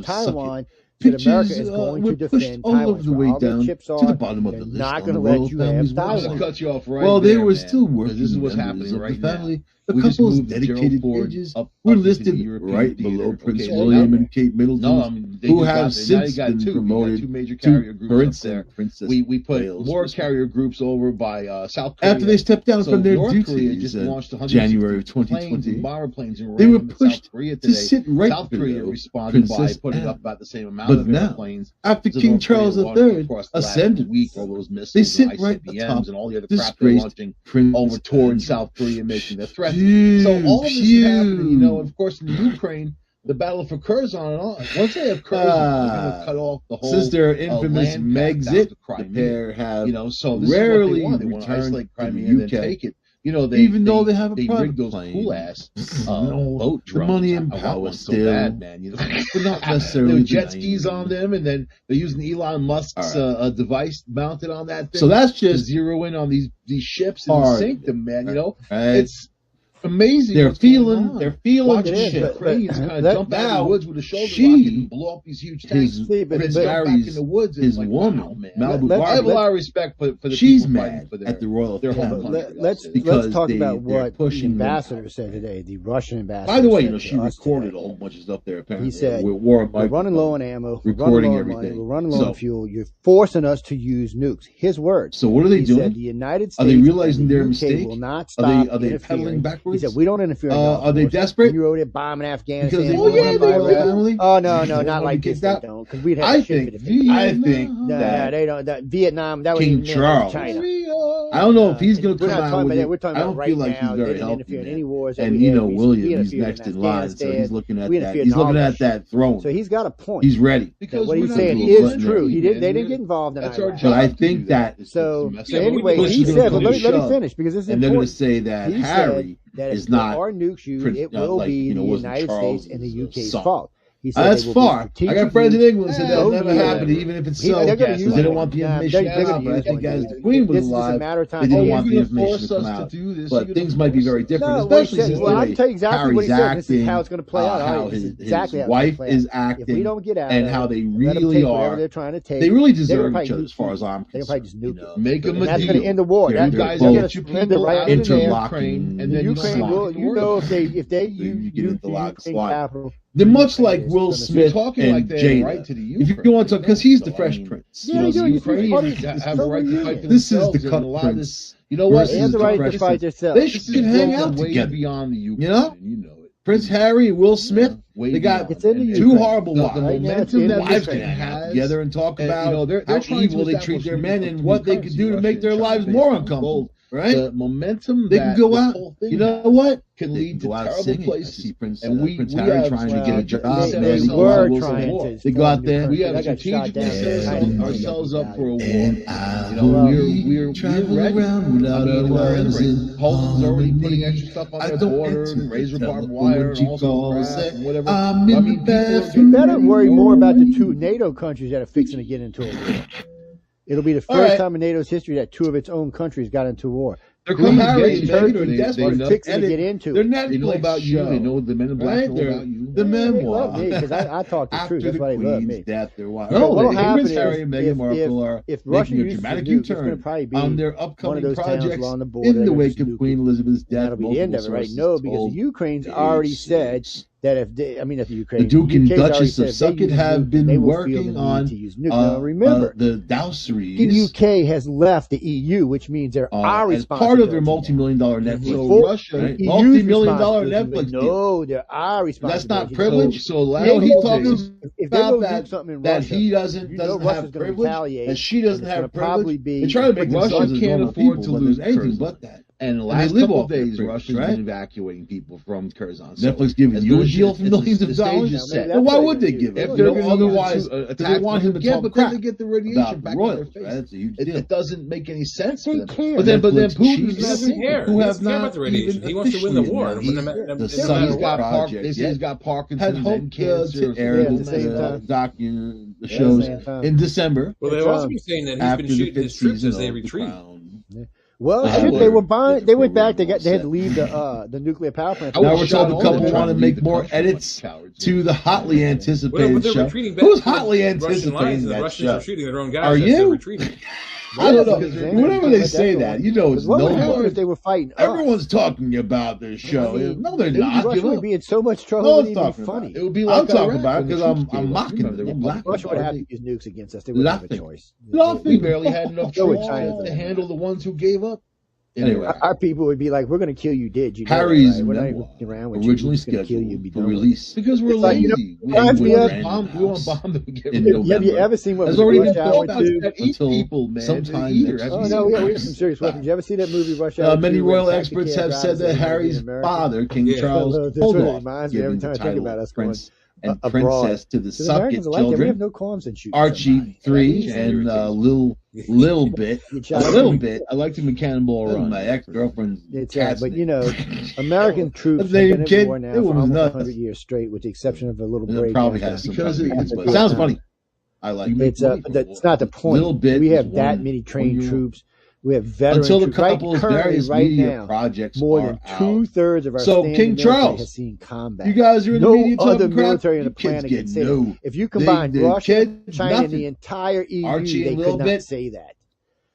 Taiwan." That America is going to defend Taiwan. All over the way down to the bottom of the list. Not going to let you have Taiwan. Cut you off right well, they there, were man. still working. This is what's happening right now. The We just couple's moved dedicated Gerald pages Ford were up listed into the European right theater. below Prince Okay, William and Kate Middleton, No, I mean, they who just have got- since now you got been two. You got promoted two major carrier to groups Prince up there. and Princess We put Wales, more carrier groups over by South Korea. after they stepped down So from their North Korea duties just in launched 160 January of planes 2020. and bomber planes and They ran were them in pushed South Korea to today. sit right South Korea below responded by Princess putting Anne. up about the same amount But of now, airplanes. after So King North Korea Charles launched III across the last ascended, week, all those missiles, they sit and right ICBMs atop and all the other crap they're disgraced launching Prince over towards Andrew. South Korea, making their threats. So all of this is happening, and of course in the Ukraine, the battle for Kherson and all. Once they have Kherson, they're going to cut off the whole. Since their infamous land pact down Megxit, to the Crimea. pair have So this rarely is what they want. They want to returned isolate to the Crimea and then UK take it. even though they have a they private rigged those plane, cool ass no, boat drums. the money and I want power one still, so bad, man. but not necessarily there were the jet skis on them, and then they're using Elon Musk's device mounted on that thing. So that's to just zero in on these ships and sink them, man. Right. It's amazing. They're feeling watching shit. Cranes kind of jump out of the woods with a shoulder rocket and blow up these huge tanks. But then jump back in the woods. His like, woman, wow, man. Malibu I have a lot of respect for the she's people mad for at the royal family. Let's talk about what the ambassador said today. The Russian ambassador. By the way, she recorded a whole bunch of stuff there. Apparently, he said, we're running low on ammo, recording everything. We're running low on fuel. You're forcing us to use nukes. His words. So what are they doing? Said, the United States are they realizing their mistake? Will not stop are they pedaling backwards? He said, we don't interfere. Are they desperate? You wrote it, bombing Afghanistan. Because they family. Oh no, not like this. They don't. Because we'd have. I think that they don't. Vietnam. That was King Charles. China. I don't know if he's going to come out with it. We're talking I don't about feel right like now. he's very They didn't healthy. interfere in any wars. And William, he's next in line, so he's looking at that. He's looking at that throne. So he's got a point. He's ready. Because what he's saying is true. They didn't get involved in Iraq. But I think that. So anyway, he said. But let me finish because this is important. And they're going to say that Harry is not. Our nukes used, it will be the United States and the UK's fault. He said that's far. I got friends in England who said that'll never happen, even if it's so. They don't want the information to come out. But I think as the Queen was alive, they didn't want the information to come out. But things might be very different, especially since I can tell you exactly what he said. This is how it's going to play out. How his wife is acting, if we don't get out and how they really are. They're trying to take. They really deserve each other, as far as I'm concerned. They're probably just nuke it. Make them a deal. That's going to end the war. You guys get your people out of interlocking, and then Ukraine will. You know, if they use Ukraine capital. They're much like Will Smith talking and like Jada. Right to the if you want to, because he's the Fresh Prince. Yeah, Ukrainians have a right to fight for this is themselves. the cut prince. You know what? They have the right to fight themselves. They should hang out together. Beyond the Ukraine, you know it. Prince Harry and Will Smith. They got two horrible wives. The momentum that wives can hang out together and talk about how evil they treat their men and what they can do to make their lives more uncomfortable. Right? The momentum they can go out. You know what? Can lead to terrible places. Prince Prince Harry trying to get a job. They were trying to. They go out there. We have strategically set ourselves up for a war. We're ready. Poland's already putting extra stuff on their border, and razor barbed wire, and all sorts of crap, and whatever. You better worry more about the two NATO countries that are fixing to get into a war. It'll be the first time in NATO's history that two of its own countries got into war. They're Turkey desperate fixing to get into. They're not they know about you. They know the Men in Black know about you. The memoir. Because I talk the truth. That's why they love me. Death, Prince Harry and Meghan Markle are making a dramatic U-turn on their upcoming projects in the wake of Queen Elizabeth's death. That'll be the end of it, right? No, because the Ukraine's already said that if the Ukraine, the Duke and Duchess of Sussex have been working on remember the dowseries. The UK has left the EU, which means they're our responsibility. Part of their multi-million-dollar Netflix. So Russia, multi-million-dollar Netflix deal. No, they're our responsibility. That's not privilege. So he talks about that he doesn't have privilege, and she doesn't have privilege. They try to make Russia can't afford to lose anything but that. And the last couple of days, Russia's been evacuating people from Kyrgyzstan. Netflix giving you a deal for millions of dollars? Then why would they give it? If they're otherwise, they want him to talk crap they get the radiation back in their face. That's a huge deal. It doesn't make any sense for them. But then Putin doesn't care. Who have not about the radiation. He wants to win the war. The Sun Project. He's got Parkinson's had hoped to air the shows in December. Well, they've also been saying that he's been shooting his troops as they retreat. Well, they were buying. They went back. They had to leave the nuclear power plant. Now we're told the couple want to make more edits to the hotly anticipated show. Who's hotly anticipating that Russians show? are shooting their own guys. Are you? Retreating. I don't know. Whenever they say that, you know it's what would happen nobody. if they were fighting? Everyone's talking about this show. No, they're not. Russia would be in so much trouble. No It one's wouldn't be talking funny. about it. It would be like I'm talking about it because I'm mocking them. Russia would have to use nukes against us. They wouldn't have a choice. We barely had enough troops to handle the ones who gave up. Anyway, our people would be like, "We're going to kill you dead." You know Harry's that, right? We're not even around with originally you. scheduled for release because we're lazy. We want to bomb them. Have you ever seen what has already been built out until people, man? Sometime next Oh no, we have some serious weapons. You ever see that movie Rush Hour? Many royal experts have said that Harry's father, King Charles, that's what it reminds me every time I think about us. and Princess to the Suck It children. we have no qualms in shooting Archie somebody. 3 and Little Bit. I like him in Cannonball Run. My ex-girlfriend's but you know, American troops have been at war now for almost 100 years straight, with the exception of a little break. Probably has because it sounds funny. I like it. It's not the point. We have that many trained troops. We have veterans. Until the couple's various media projects more than 2/3 of our King Charles has seen combat. You guys are in the media no other military on the planet can say that. If you combine Russia, China, and the entire EU, they could not say that.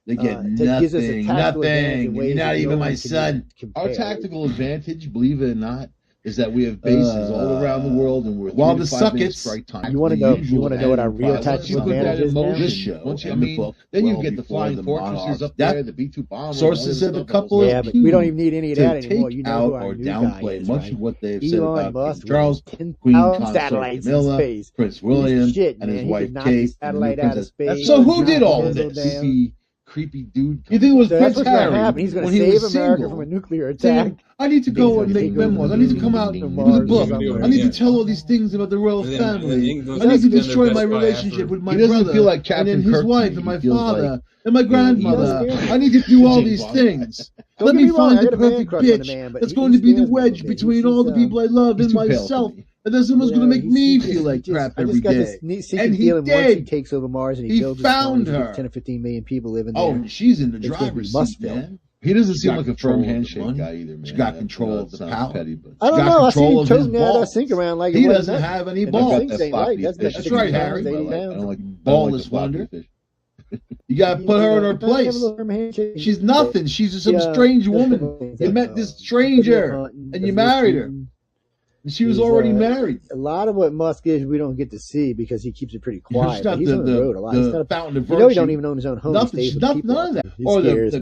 They get nothing. You're not even my son. Our tactical advantage, believe it or not, is that we have bases all around the world, and we're while the suckets strike time. You want to know what our real tactical advantage is? This show, once you then you get the flying fortresses up there, the B-2 bombers. Sources said a couple of but we don't even need any of that anymore. You know out or downplay much of what they've said Elon about Musk, King Charles, Queen Consort Camilla, Prince William, and his wife Kate, and Princess. So who did all of this? Creepy dude. You think it was Prince Harry? He's going to save America from a nuclear attack. I need to go and make memoirs. I need to come out with a book. I need to tell all these things about the royal family. I need to destroy my relationship with my brother, feel like and then his wife, and my father, and my grandmother. I need to do all these things. Let me find the perfect bitch that's going to be the wedge between all the people I love and myself. And then someone's going to make me feel like crap every day. And he did. Once he takes over Mars and he builds found her. 10 or 15 million people living there. Oh, she's in the driver's seat, man. He doesn't seem like a firm handshake guy either, man. She's got control of the power. I don't know. I see him toting that sink around like he doesn't have any balls. That's right, Harry. Ballless wonder. You gotta put her in her place. She's nothing. She's just some strange woman. You met this stranger and you married her. She was already married. A lot of what Musk is, we don't get to see because he keeps it pretty quiet. He's not he's on the road a lot. He's not fountain of virtue. You know, he don't even own his own home. Nothing. None of that. Or the